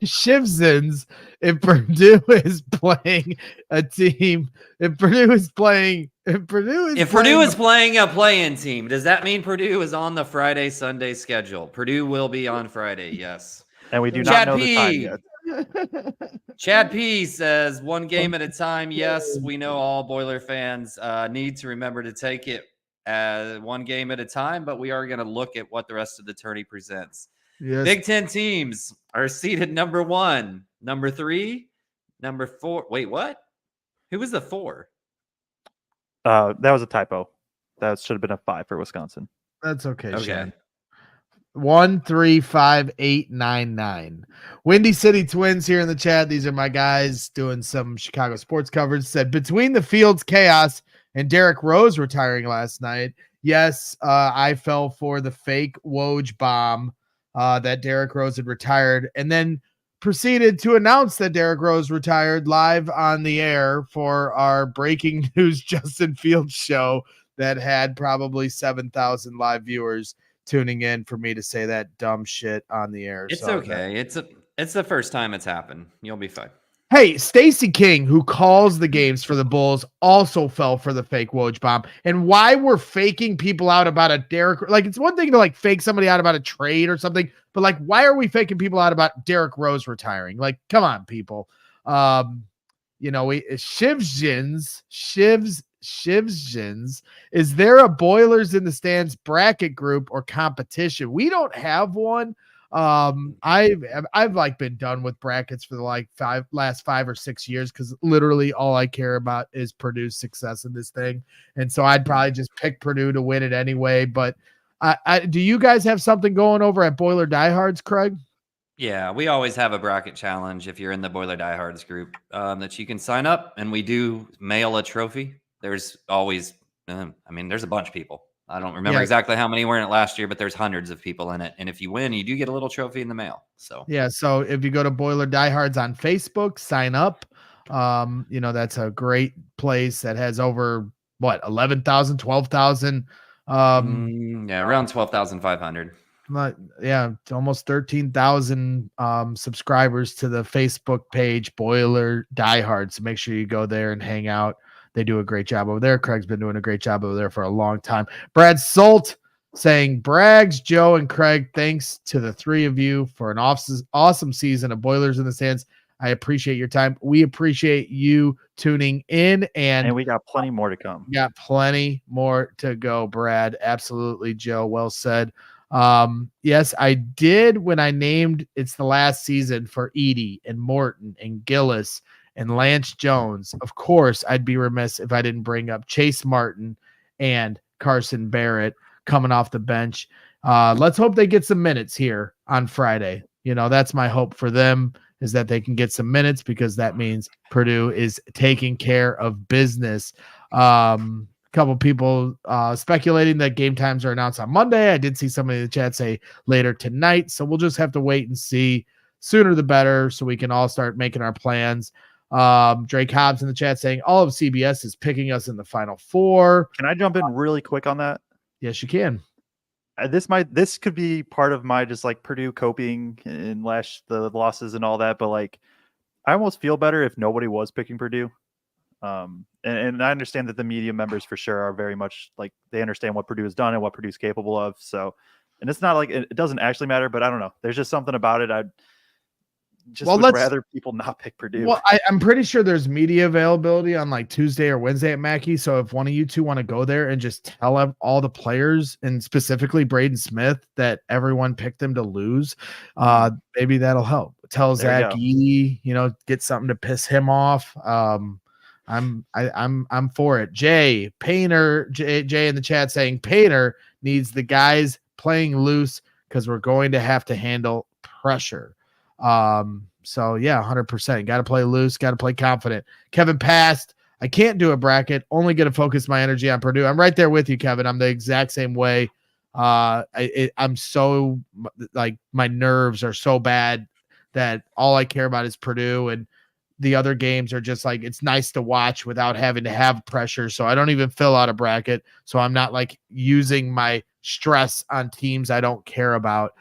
Shivzins. If Purdue is playing a team, if Purdue is playing a play-in team, does that mean Purdue is on the Friday Sunday schedule? Purdue will be on Friday, yes. And we do not know the time yet. Chad P says 1 game at a time. Yes, we know all Boiler fans need to remember to take it 1 game at a time, but we are going to look at what the rest of the tourney presents. Yes. Big Ten teams are seeded number 1, number 3, number 4. Wait, what? Who was the 4? That was a typo. That should have been a 5 for Wisconsin. That's okay. Shane. 1, 3, 5, 8, 9, 9. Windy City Twins here in the chat. These are my guys doing some Chicago sports coverage. Said between the Fields chaos and Derrick Rose retiring last night. Yes, I fell for the fake Woj bomb that Derrick Rose had retired, and then proceeded to announce that Derrick Rose retired live on the air for our breaking news Justin Fields show that had probably 7,000 live viewers tuning in for me to say that dumb shit on the air. It's okay. It's the first time it's happened. You'll be fine. Hey, Stacey King, who calls the games for the Bulls, also fell for the fake Woj bomb. And why we're faking people out about a Derrick, like it's one thing to like fake somebody out about a trade or something, but like why are we faking people out about Derrick Rose retiring? Like, come on, people. Shivzins. Is there a Boilers in the Stands bracket group or competition? We don't have one. I've like been done with brackets for the last 5 or 6 years because literally all I care about is Purdue's success in this thing, and so I'd probably just pick Purdue to win it anyway. But do you guys have something going over at Boiler Diehards, Kraig? Yeah, we always have a bracket challenge if you're in the Boiler Diehards group that you can sign up, and we do mail a trophy. There's always, there's a bunch of people. I don't remember exactly how many were in it last year, but there's hundreds of people in it. And if you win, you do get a little trophy in the mail. So so if you go to Boiler Diehards on Facebook, sign up. That's a great place that has over 11,000, 12,000. Around 12,500. Almost 13,000 subscribers to the Facebook page Boiler Diehards. So make sure you go there and hang out. They do a great job over there. Craig's been doing a great job over there for a long time. Brad Solt saying, Braggs, Joe, and Craig, thanks to the three of you for an awesome season of Boilers in the Stands. I appreciate your time. We appreciate you tuning in. And we got plenty more to come. Got plenty more to go, Brad. Absolutely, Joe. Well said. Yes, I did when I named it's the last season for Edie and Morton and Gillis and Lance Jones. Of course, I'd be remiss if I didn't bring up Chase Martin and Carson Barrett coming off the bench. Let's hope they get some minutes here on Friday. That's my hope for them, is that they can get some minutes, because that means Purdue is taking care of business. Couple people speculating that game times are announced on Monday. I did see somebody in the chat say later tonight, so we'll just have to wait and see. Sooner the better, so we can all start making our plans. Drake Hobbs in the chat saying all of CBS is picking us in the Final Four. Can I jump in really quick on that? Yes, you can. This could be part of my just like Purdue coping in the losses and all that, but like I almost feel better if nobody was picking Purdue. And I understand that the media members for sure are very much like they understand what Purdue has done and what Purdue's capable of. So, and it's not like it doesn't actually matter, but I don't know. There's just something about it. I'd just would rather people not pick Purdue. Well, I'm pretty sure there's media availability on like Tuesday or Wednesday at Mackey. So if one of you two want to go there and just tell all the players, and specifically Braden Smith, that everyone picked them to lose, maybe that'll help. Tell Zach Edey, get something to piss him off. I'm for it. Jay Painter, Jay in the chat saying Painter needs the guys playing loose because we're going to have to handle pressure. So yeah, 100%. Got to play loose, got to play confident. Kevin passed. I can't do a bracket. Only going to focus my energy on Purdue. I'm right there with you, Kevin. I'm the exact same way. I'm so like my nerves are so bad that all I care about is Purdue, and the other games are just like, it's nice to watch without having to have pressure. So I don't even fill out a bracket. So I'm not like using my stress on teams I don't care about.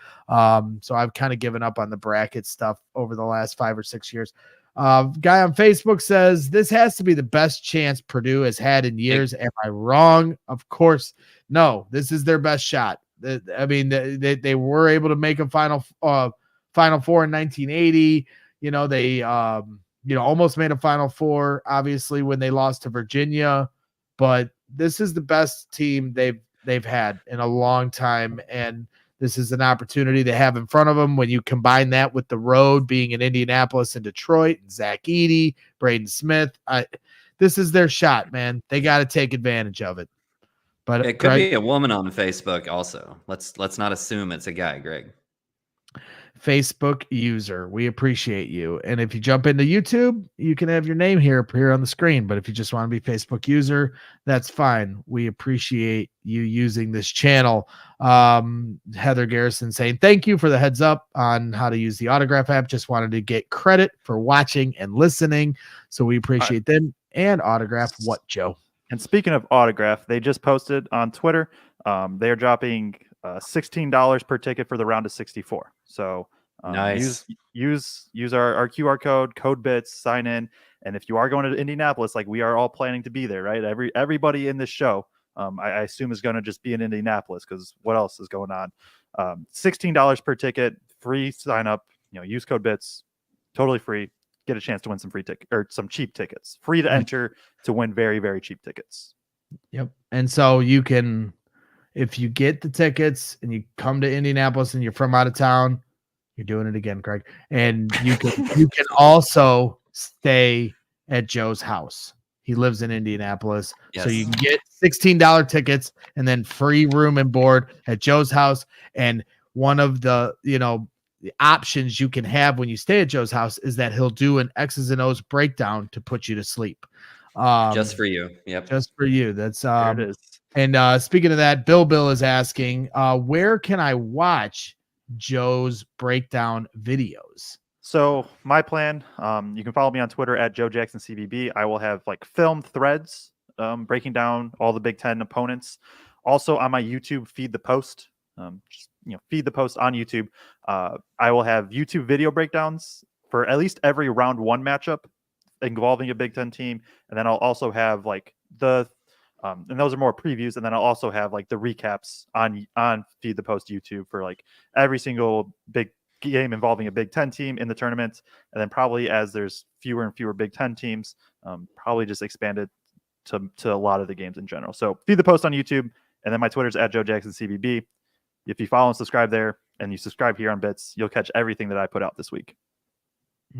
So I've kind of given up on the bracket stuff over the last 5 or 6 years. Guy on Facebook says, this has to be the best chance Purdue has had in years. Am I wrong? Of course. No, this is their best shot. I mean, they were able to make a Final Four in 1980. They almost made a Final Four, obviously, when they lost to Virginia. But this is the best team they've had in a long time, and this is an opportunity they have in front of them. When you combine that with the road being in Indianapolis and Detroit, and Zach Edey, Braden Smith, this is their shot, man. They got to take advantage of it. But it could be a woman on Facebook also. Let's not assume it's a guy, Greg. Facebook user, we appreciate you. And if you jump into YouTube, you can have your name here on the screen. But if you just want to be Facebook user, that's fine. We appreciate you using this channel. Heather Garrison saying, thank you for the heads up on how to use the Autograph app. Just wanted to get credit for watching and listening. So we appreciate them. And Autograph what, Joe? And speaking of Autograph, they just posted on Twitter. They are dropping $16 per ticket for the round of 64. So nice. Use our QR code bits, sign in. And if you are going to Indianapolis, like we are all planning to be there, right? Everybody in this show, I assume is going to just be in Indianapolis, because what else is going on? $16 per ticket, free sign up, use code bits, totally free. Get a chance to win some free ticket or some cheap tickets, free to enter to win very, very cheap tickets. Yep. And so you can, if you get the tickets and you come to Indianapolis and you're from out of town, you're doing it again, Craig. And you can also stay at Joe's house. He lives in Indianapolis. Yes. So you can get $16 tickets and then free room and board at Joe's house. And one of the, the options you can have when you stay at Joe's house is that he'll do an X's and O's breakdown to put you to sleep. Just for you. Yep. Just for you. That's There it is. And speaking of that, Bill is asking, where can I watch Joe's breakdown videos? So my plan, you can follow me on Twitter at JoeJacksonCVB. I will have like filmed threads breaking down all the Big Ten opponents. Also on my YouTube, Feed the Post. Feed the Post on YouTube. I will have YouTube video breakdowns for at least every round one matchup involving a Big Ten team, and then I'll also have like and those are more previews, and then I'll also have like the recaps on Feed the Post YouTube for like every single big game involving a Big Ten team in the tournament, and then probably as there's fewer and fewer Big Ten teams, probably just expanded to a lot of the games in general. So Feed the Post on YouTube, and then my Twitter's at JoeJacksonCVB. If you follow and subscribe there, and you subscribe here on Bits, you'll catch everything that I put out this week.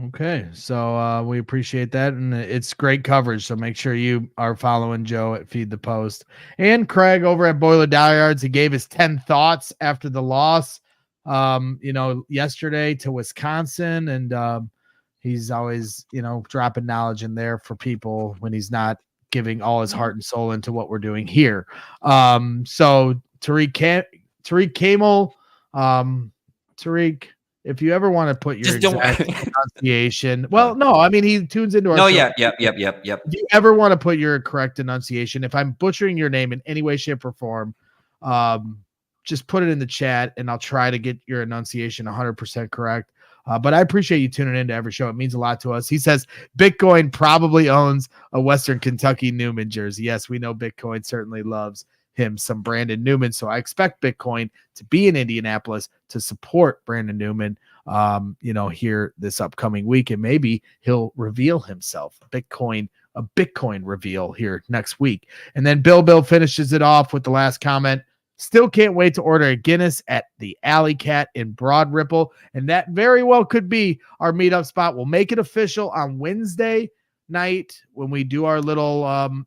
Okay, so we appreciate that, and it's great coverage. So make sure you are following Joe at Feed the Post and Kraig over at Boiler Diehards. He gave his 10 thoughts after the loss, yesterday to Wisconsin, and he's always dropping knowledge in there for people when he's not giving all his heart and soul into what we're doing here. So Tariq Kamel, Tariq. If you ever want to put your exact enunciation, well, no, I mean, he tunes into our show. Yep. If you ever want to put your correct enunciation, if I'm butchering your name in any way, shape, or form, just put it in the chat, and I'll try to get your enunciation 100% correct. But I appreciate you tuning into every show. It means a lot to us. He says Bitcoin probably owns a Western Kentucky Newman jersey. Yes, we know Bitcoin certainly loves him some Brandon Newman. So I expect Bitcoin to be in Indianapolis to support Brandon Newman, here this upcoming week. And maybe he'll reveal himself a Bitcoin reveal here next week. And then Bill finishes it off with the last comment. Still can't wait to order a Guinness at the Alley Cat in Broad Ripple. And that very well could be our meetup spot. We'll make it official on Wednesday night when we do our little,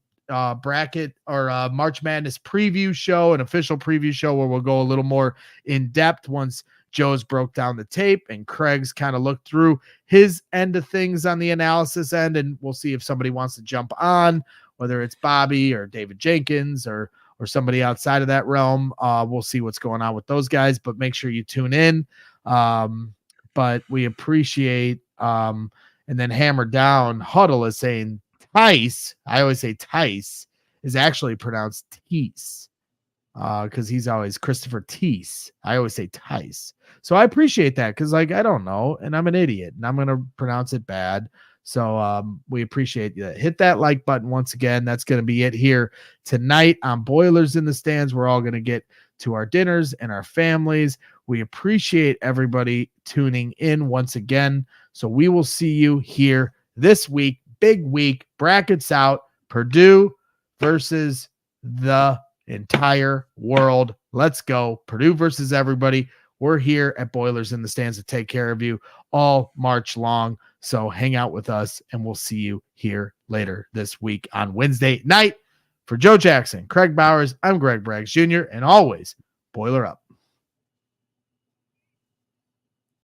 bracket or March Madness preview show, an official preview show where we'll go a little more in depth once Joe's broke down the tape and Craig's kind of looked through his end of things on the analysis end, and we'll see if somebody wants to jump on, whether it's Bobby or David Jenkins or somebody outside of that realm. We'll see what's going on with those guys, but make sure you tune in. But we appreciate and then Hammer Down Huddle is saying Tice, I always say Tice, is actually pronounced Tease because he's always Christopher Tease. I always say Tice. So I appreciate that because, I don't know, and I'm an idiot, and I'm going to pronounce it bad. So we appreciate that. Hit that like button once again. That's going to be it here tonight on Boilers in the Stands. We're all going to get to our dinners and our families. We appreciate everybody tuning in once again. So we will see you here this week. Big week, brackets out, Purdue versus the entire world. Let's go. Purdue versus everybody. We're here at Boilers in the Stands to take care of you all March long. So hang out with us, and we'll see you here later this week on Wednesday night. For Joe Jackson, Kraig Bowers, I'm Greg Braggs Jr., and always Boiler up.